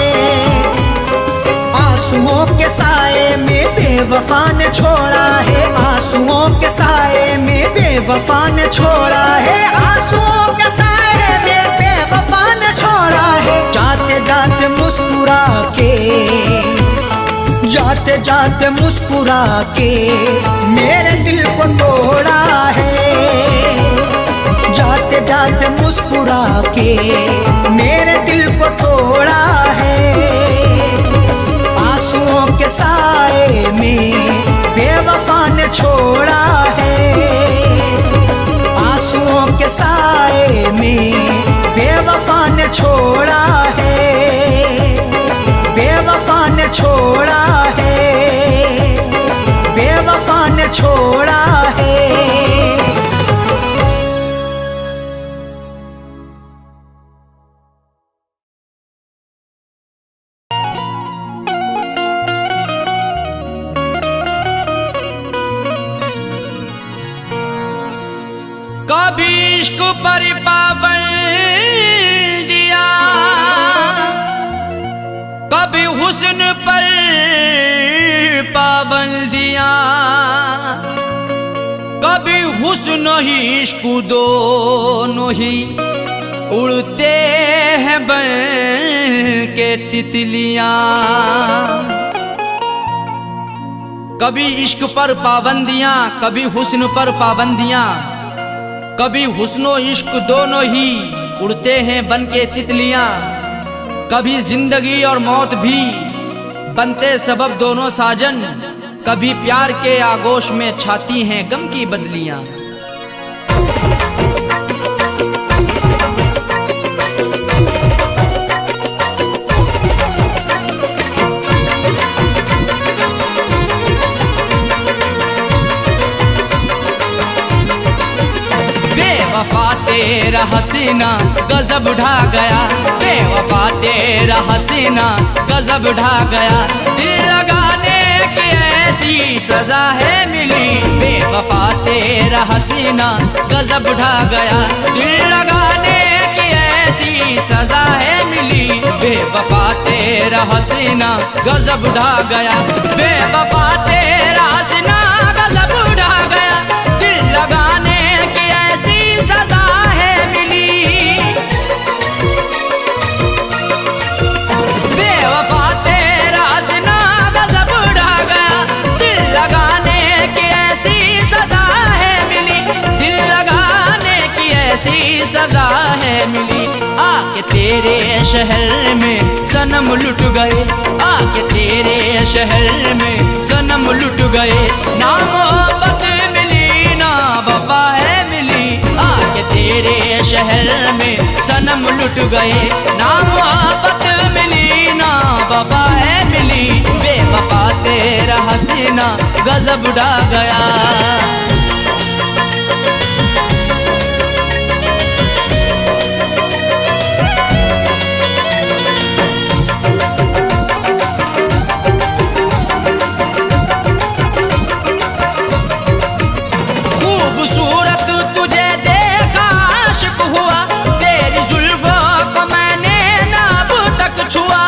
आंसुओं के साए में बेवफा ने छोड़ा है, आंसुओं के साए में बेवफा ने छोड़ा है, आंसुओं के साए में बेवफा ने छोड़ा है। जाते जाते मुस्कुरा के, जाते जाते मुस्कुरा के मेरे दिल को तोड़ा है, जाते जाते मुस्कुरा के मेरे दिल को तोड़ा है। आंसुओं के साए में बेवफा ने छोड़ा है, आंसुओं के साए में बेवफा ने छोड़ा है, बेवफा ने छोड़ा है, बेवफा ने छोड़ा है। कभी इश्क पर पाबंद दिया, कभी हुस्न पर पाबंदियां, कभी हुस्न ही इश्क दोनों ही उड़ते हैं बन के तितलियां। कभी इश्क पर पाबंदियां, कभी हुस्न पर पाबंदियां, कभी हुस्नो इश्क दोनों ही उड़ते हैं बन के तितलियां। कभी जिंदगी और मौत भी बनते सबब दोनों साजन, कभी प्यार के आगोश में छाती हैं गम की बदलियां। बेवफा तेरा हसीना गजब ढा गया, बेवफा तेरा हसीना गजब ढा गया। दिल लगाने की ऐसी सजा है मिली, बेवफा तेरा हसीना गजब ढा गया। दिल लगाने की ऐसी सजा है मिली, बेवफा तेरा हसीना गजब ढा गया। बेवफा तेरा हसीना गजब ढा गया, दिल लगाने की ऐसी सजा है मिली। बेवफा तेरा हसीना गजब ढा गया, दिल लगाने की ऐसी सजा है मिली। दिल लगाने की ऐसी सजा है मिली। आके तेरे शहर में सनम लुट गए, आके तेरे शहर में सनम लुट गए। ना मोहब्बत मिली ना वफा है मिली, आके तेरे शहर में सनम लुट गए। ना मोहब्बत मिली ना वफा है मिली, बेवफा तेरा हसीना गजब ढा गया। खूबसूरत तुझे देखा आशिक हुआ, तेरी जुल्फों को मैंने ना अब तक छुआ।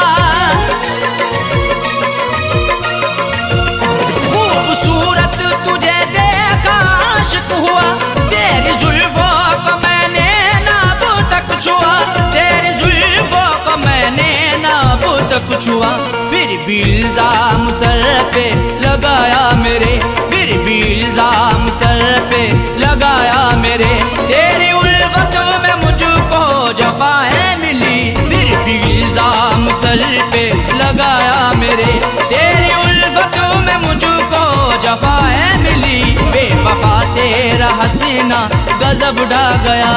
खूबसूरत तुझे देखा आशिक हुआ, तेरी जुल्फों को मैंने ना अब तक छुआ। तेरी जुल्फों को मैंने ना अब तक छुआ। फिर भी इल्जाम सर पे लगाया मेरे, फिर भी इल्जाम सर पे लगाया मेरे। तेरी उल्फतों में मुझको जफाएं मिली, फिर भी इल्जाम सर पे लगाया मेरे। तेरी उल्फतों में मुझको जफाएं मिली, बेवफा तेरा हसीना गजब ढा गया।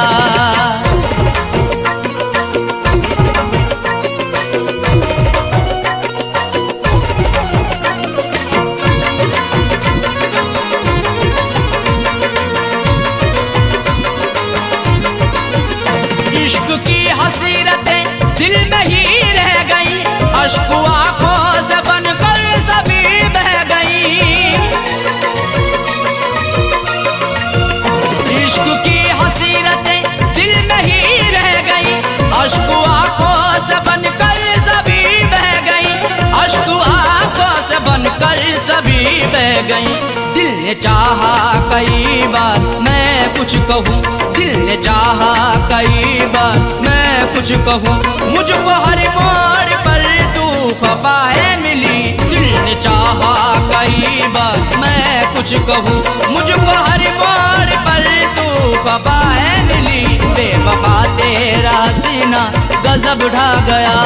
इश्क की हसीरतें दिल में ही रह गई, अश्क आंखों से बनकर सभी बह गई। इश्क की हसीरतें दिल में ही रह गई, अश्क आंखों से बनकर सभी बह गई। अश्क आंखों से बनकर सभी बह गई। दिल ने चाहा कई बार मैं कुछ कहूँ, दिल ने चाहा कई बार मैं कुछ कहूँ। मुझको हर मोड़ पर तू खफा है मिली, दिल ने चाहा कई बार मैं कुछ कहूँ। मुझको हर मोड़ पर तू खफा है मिली, बेवफा तेरा सीना गजब ढा गया।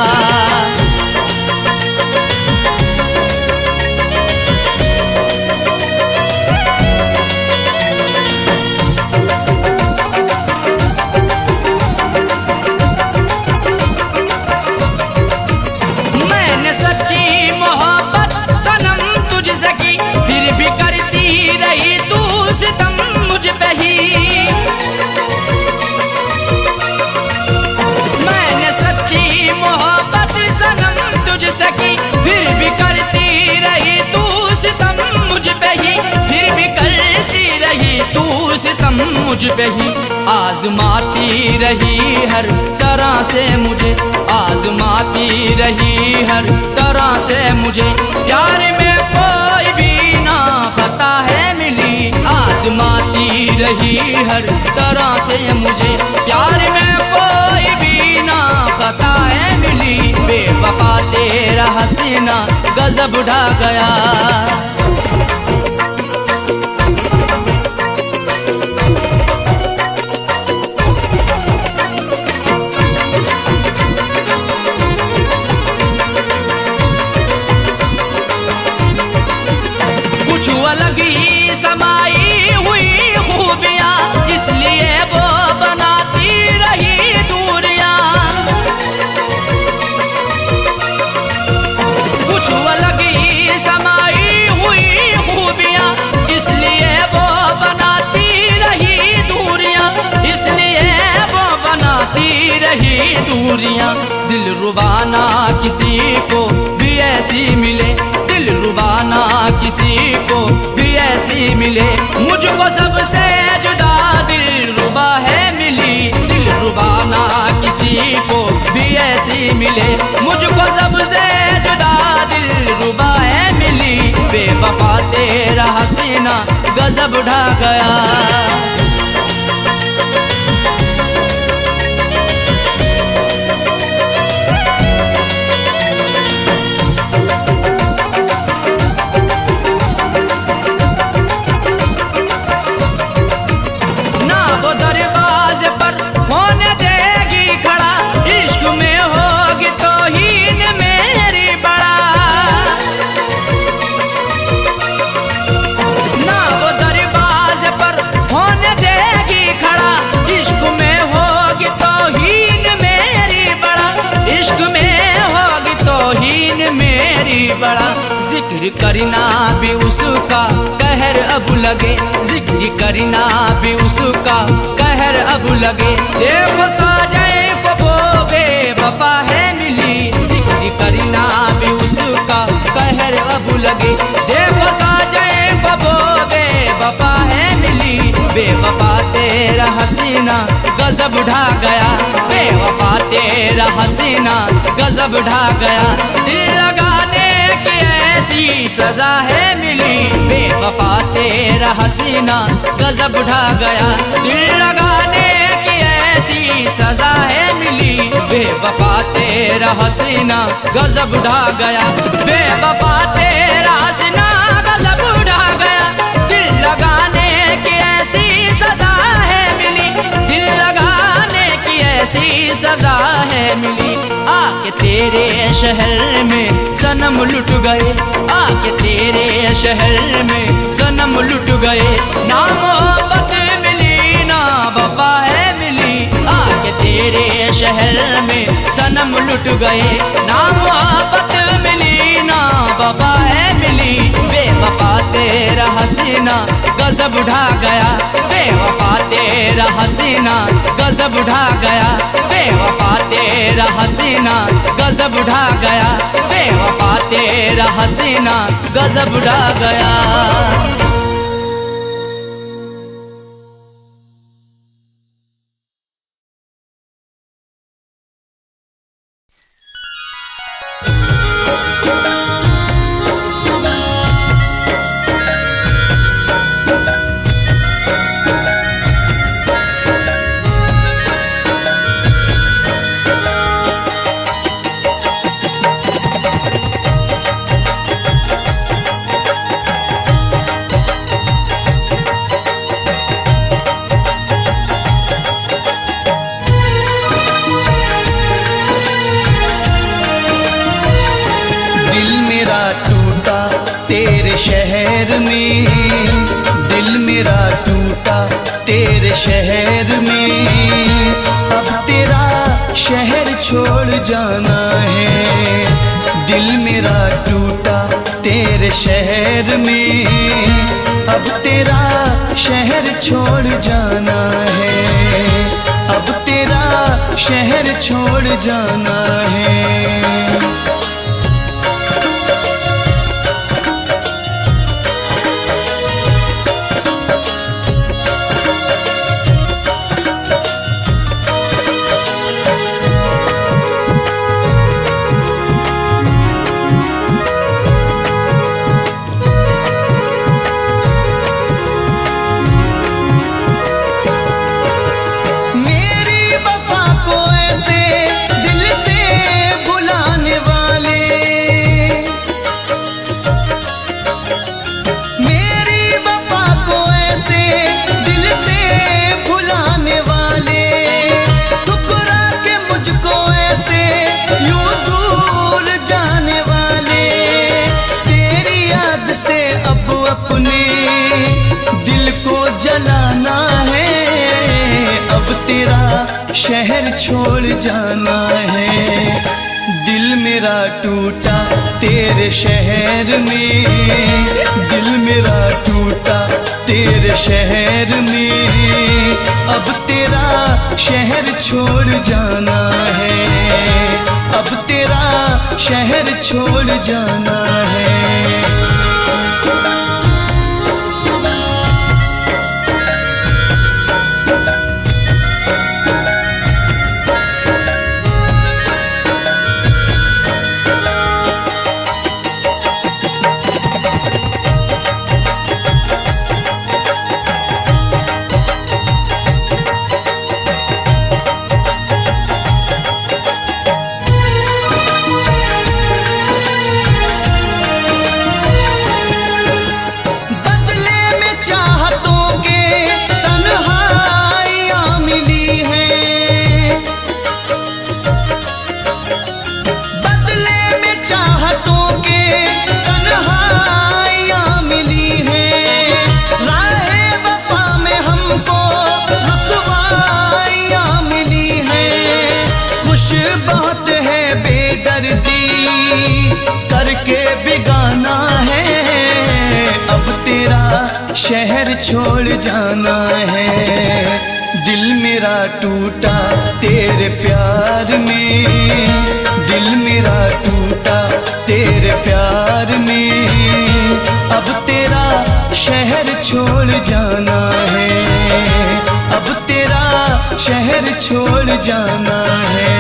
सच्ची मोहब्बत सनम तुझसे की, फिर भी करती रही तू सितम मुझ पे ही। मैंने सच्ची मोहब्बत सनम तुझसे की, फिर भी करती रही तू सितम मुझ पे ही। फिर भी करती रही तू सितम मुझ पे ही। आजमाती रही हर तरह से मुझे, आजमाती रही हर तरह से मुझे। प्यार में कोई भी ना खता है मिली, आजमाती रही हर तरह से मुझे। प्यार में कोई भी ना खता है मिली, बेवफा तेरा हसीना गजब ढा गया। अलग ही समाई हुई खूबियां, इसलिए वो बनाती रही दूरियां। कुछ अलग ही समाई हुई खूबियां, इसलिए वो बनाती रही दूरियां, इसलिए वो बनाती रही दूरियां। दिल रुबाना किसी को भी ऐसी मिले, दिल रुबाना किसी को भी ऐसी मिले, मुझको सबसे जुदा दिल रुबा है मिली। दिल रुबाना किसी को भी ऐसी मिले, मुझको सबसे जुदा दिल रुबा है मिली। बेवफा तेरा हसीना गजब ढा गया। बड़ा जिक्र करना भी उसका कहर अब लगे, जिक्र करना भी उसका कहर अब लगे। देखो साजए को वो बेवफा है मिली, जिक्र करना भी उसका कहर अब लगे। देखो साजए को वो बेवफा है मिली। बेवफा तेरा हसीना गजब ढा गया, बेवफा तेरा हसीना गजब ढा गया। दिल लगाने की ऐसी सजा है मिली, बेवफा तेरा हसीना गजब ढा गया। दिल लगाने की ऐसी सजा है मिली, बेवफा तेरा हसीना गजब ढा गया। बेवफा तेरा हसीना गजब ढा गया। दिल लगाने की ऐसी सजा है मिली, दिल लगाने की ऐसी सजा है मिली। आके तेरे शहर में सनम लुट गए, आके तेरे शहर में सनम लुट गए। ना मोहब्बत मिली ना वफा है मिली, आके तेरे शहर में सनम लुट गए। ना मोहब्बत मिली ना वफा है मिली, बेवफा तेरा हसीना गजब ढा गया। बेवफा तेरा हसीना गजब ढा गया, बेवफा तेरा हसीना गजब ढा गया, बेवफा तेरा हसीना गजब ढा गया। शहर में, दिल मेरा टूटा तेरे शहर में। अब तेरा शहर छोड़ जाना है, दिल मेरा टूटा तेरे शहर में। अब तेरा शहर छोड़ जाना है, अब तेरा शहर छोड़ जाना है। मेरी वफा को ऐसे दिल से भुलाने वाला शहर छोड़ जाना है। दिल मेरा टूटा तेरे शहर में, दिल मेरा टूटा तेरे शहर में, अब तेरा शहर छोड़ जाना है, अब तेरा शहर छोड़ जाना है। बहुत है बेदर्दी करके बिगाना है, अब तेरा शहर छोड़ जाना है। दिल मेरा टूटा तेरे प्यार में, दिल मेरा टूटा तेरे प्यार में, अब तेरा शहर छोड़ जाना है, अब तेरा शहर छोड़ जाना है।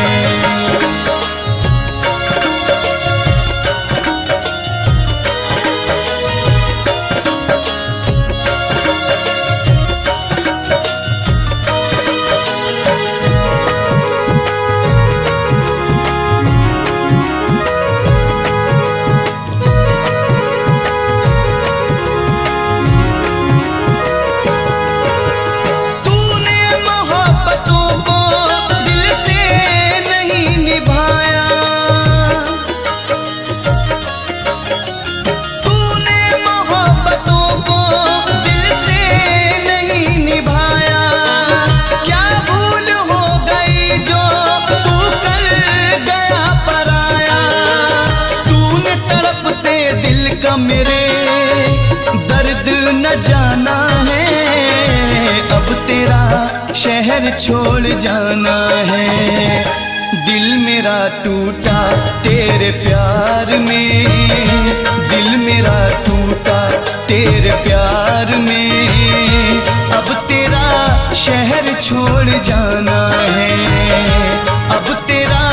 मेरे दर्द न जाना है, अब तेरा शहर छोड़ जाना है। दिल मेरा टूटा तेरे प्यार में, दिल मेरा टूटा तेरे प्यार में, अब तेरा शहर छोड़ जाना है, अब तेरा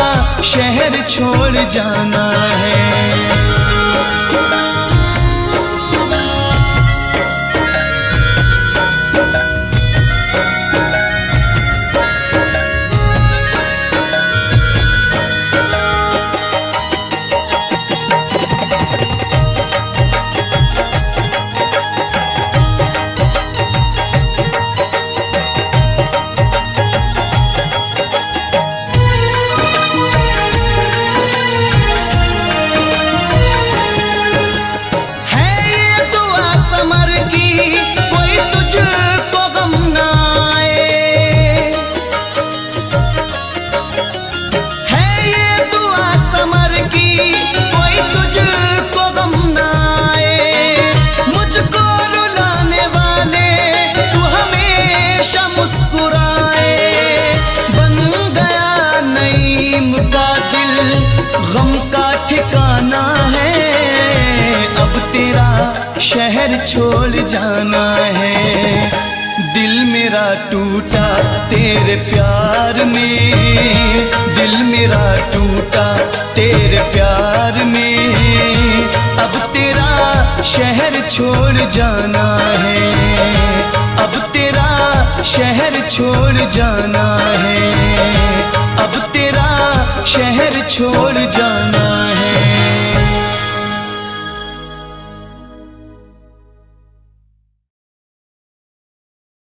शहर छोड़ जाना है। गम का ठिकाना है, अब तेरा शहर छोड़ जाना है। दिल मेरा टूटा तेरे प्यार में, दिल मेरा टूटा तेरे प्यार में, अब तेरा शहर छोड़ जाना है, अब तेरा शहर छोड़ जाना है, अब तेरा शहर छोड़ जा